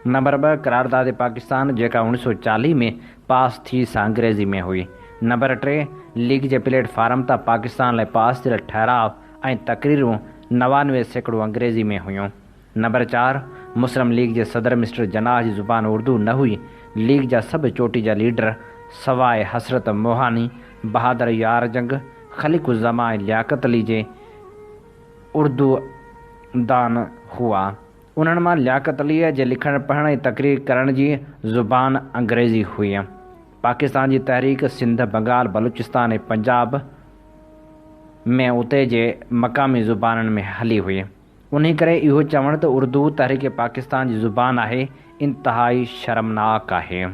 नंबर 2 करारदाद पाकिस्तान जेका 1940 में पास थी सा अंग्रेज़ी में हुई। नंबर 3 लीग जे प्लेटफार्म तां पाकिस्तान लाइ पास थियल ठहराव ऐं तक़रीरूं 99% अंग्रेज़ी में हुयूं। नंबर 4 मुस्लिम लीग जे सदर मिस्टर जनाह जी ज़ुबान उर्दू न हुई। लीग जा सभु चोटी जा लीडर सवाइ हसरत मोहानी, बहादुर यार जंग, खलीक़ुज़्ज़मा ऐं लियाक़त अली जे उर्दू दान हुआ। उन्हनि मां लियाक़त अलीअ जे लिखण पढ़ण ऐं तक़रीर करण जी ज़ुबान अंग्रेज़ी हुई। पाकिस्तान जी तहरीक सिंध, बंगाल, बलूचिस्तान ऐं पंजाब में उते जे मक़ामी ज़ुबाननि में हली हुई। उन्ही करे इहो चवणु त उर्दू तहरीक पाकिस्तान जी ज़ुबान आहे इंतिहाई शर्मनाक आहे।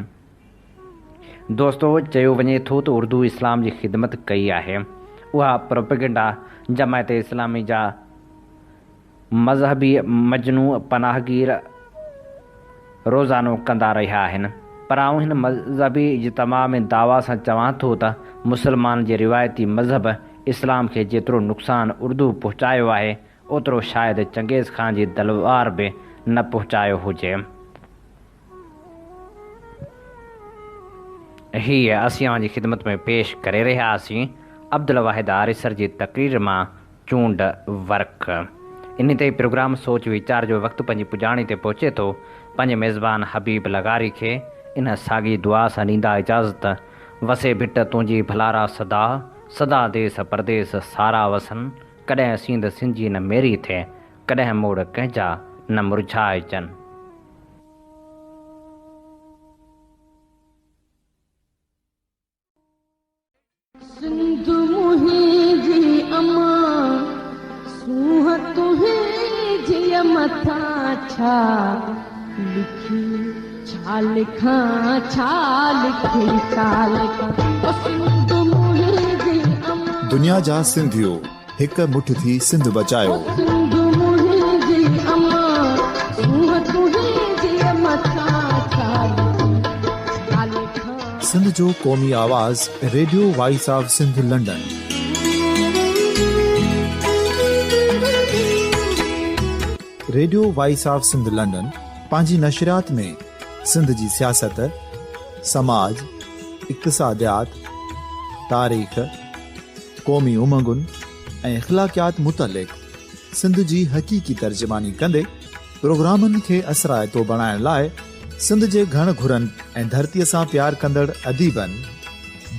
दोस्तो, चयो वञे थो त उर्दू इस्लाम जी ख़िदमत कई आहे। उहा प्रोपेगेंडा जमायत इस्लामी जा मज़हबी मजनू पनाहगीर रोज़ानो कंदा रहिया आहिनि। पर आउं हिन मज़हबी इज्तिमा में दावा सां चवां थो त मुसलमान जे रिवायती मज़हब इस्लाम खे जेतिरो नुक़सानु उर्दू पहुचायो आहे ओतिरो शायदि चंगेज़ खान जी तलवार बि न पहुचायो हुजे। हीअ असीं जी ख़िदमत में पेश करे रहियासीं अब्दुल वाहिद आरिसर जी तक़रीर मां चूंड वर्क। इन ते प्रोग्राम सोच वीचार जो वक़्तु पंहिंजी पुॼाणी ते पहुचे थो। पंहिंजे मेज़बान हबीब लगारी खे इन साॻी दुआ सां ॾींदा इजाज़त। वसे भिट तुंहिंजी भलारा सदा, सदा देस परदेस सारा वसन। कॾहिं सींद सिंजी न मेरी थिए, कॾहिं मोड़ कंहिंजा न मुरझाए जन। सिंधु मुंहिंजी अमा सूंह तुंहिंजी मथां छा लिखी, छा लिखां छा लिखी, छा लिखां। सिंधु मुंहिंजी अमा दुनिया जा सिंधियो हिक मुठ थी सिंध बचायो। सिंधु मुंहिंजी अमा सूंह तुंहिंजी मथां छा लिखी, छा लिखां। सिंध जो क़ौमी आवाज़ radio voice of Sindh London. Radio voice of Sindh London पंहिंजी नशरियात में सिंध जी सियासत, समाज, इक़्तिसादियात, तारीख़, क़ौमी उमंगुनि ऐं इख़्लाक़ियात मुतलिक़ सिंध जी हक़ीक़ी तर्जुमानी कंदे प्रोग्रामनि खे असराइतो बणाइण लाइ सिंध जे घण घुरनि ऐं धरतीअ सां प्यार कंदड़ अदीबनि,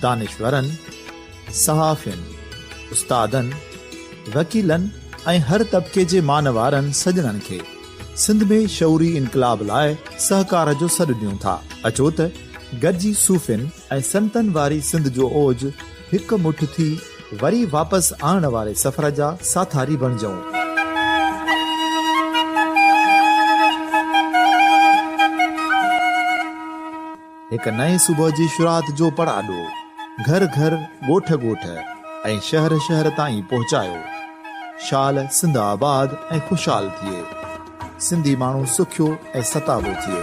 दानिश्वरनि, सहाफ़ियुनि, उस्तादनि, वकीलनि ऐं हर तबिके जे मानवारनि सजणनि खे सिंध में शऊरी इनक़लाब लाइ सहकार जो सॾु ॾियूं था। अचो त गॾिजी सूफ़ियुनि ऐं संतनि वारी सिंध जो ओज हिकु मुठ थी वरी वापसि आणण वारे सफ़र जा साथारी बणिजऊं। हिक नए सुबुह जी शुरूआत जो पड़ाॾो घर घर, ॻोठ ॻोठ ऐं शहर शहर ताईं पहुचायो। शाल सिंध आबाद ऐं ख़ुशहाल थिए, सिंधी माण्हू सुखियो ऐं सताबो थिए।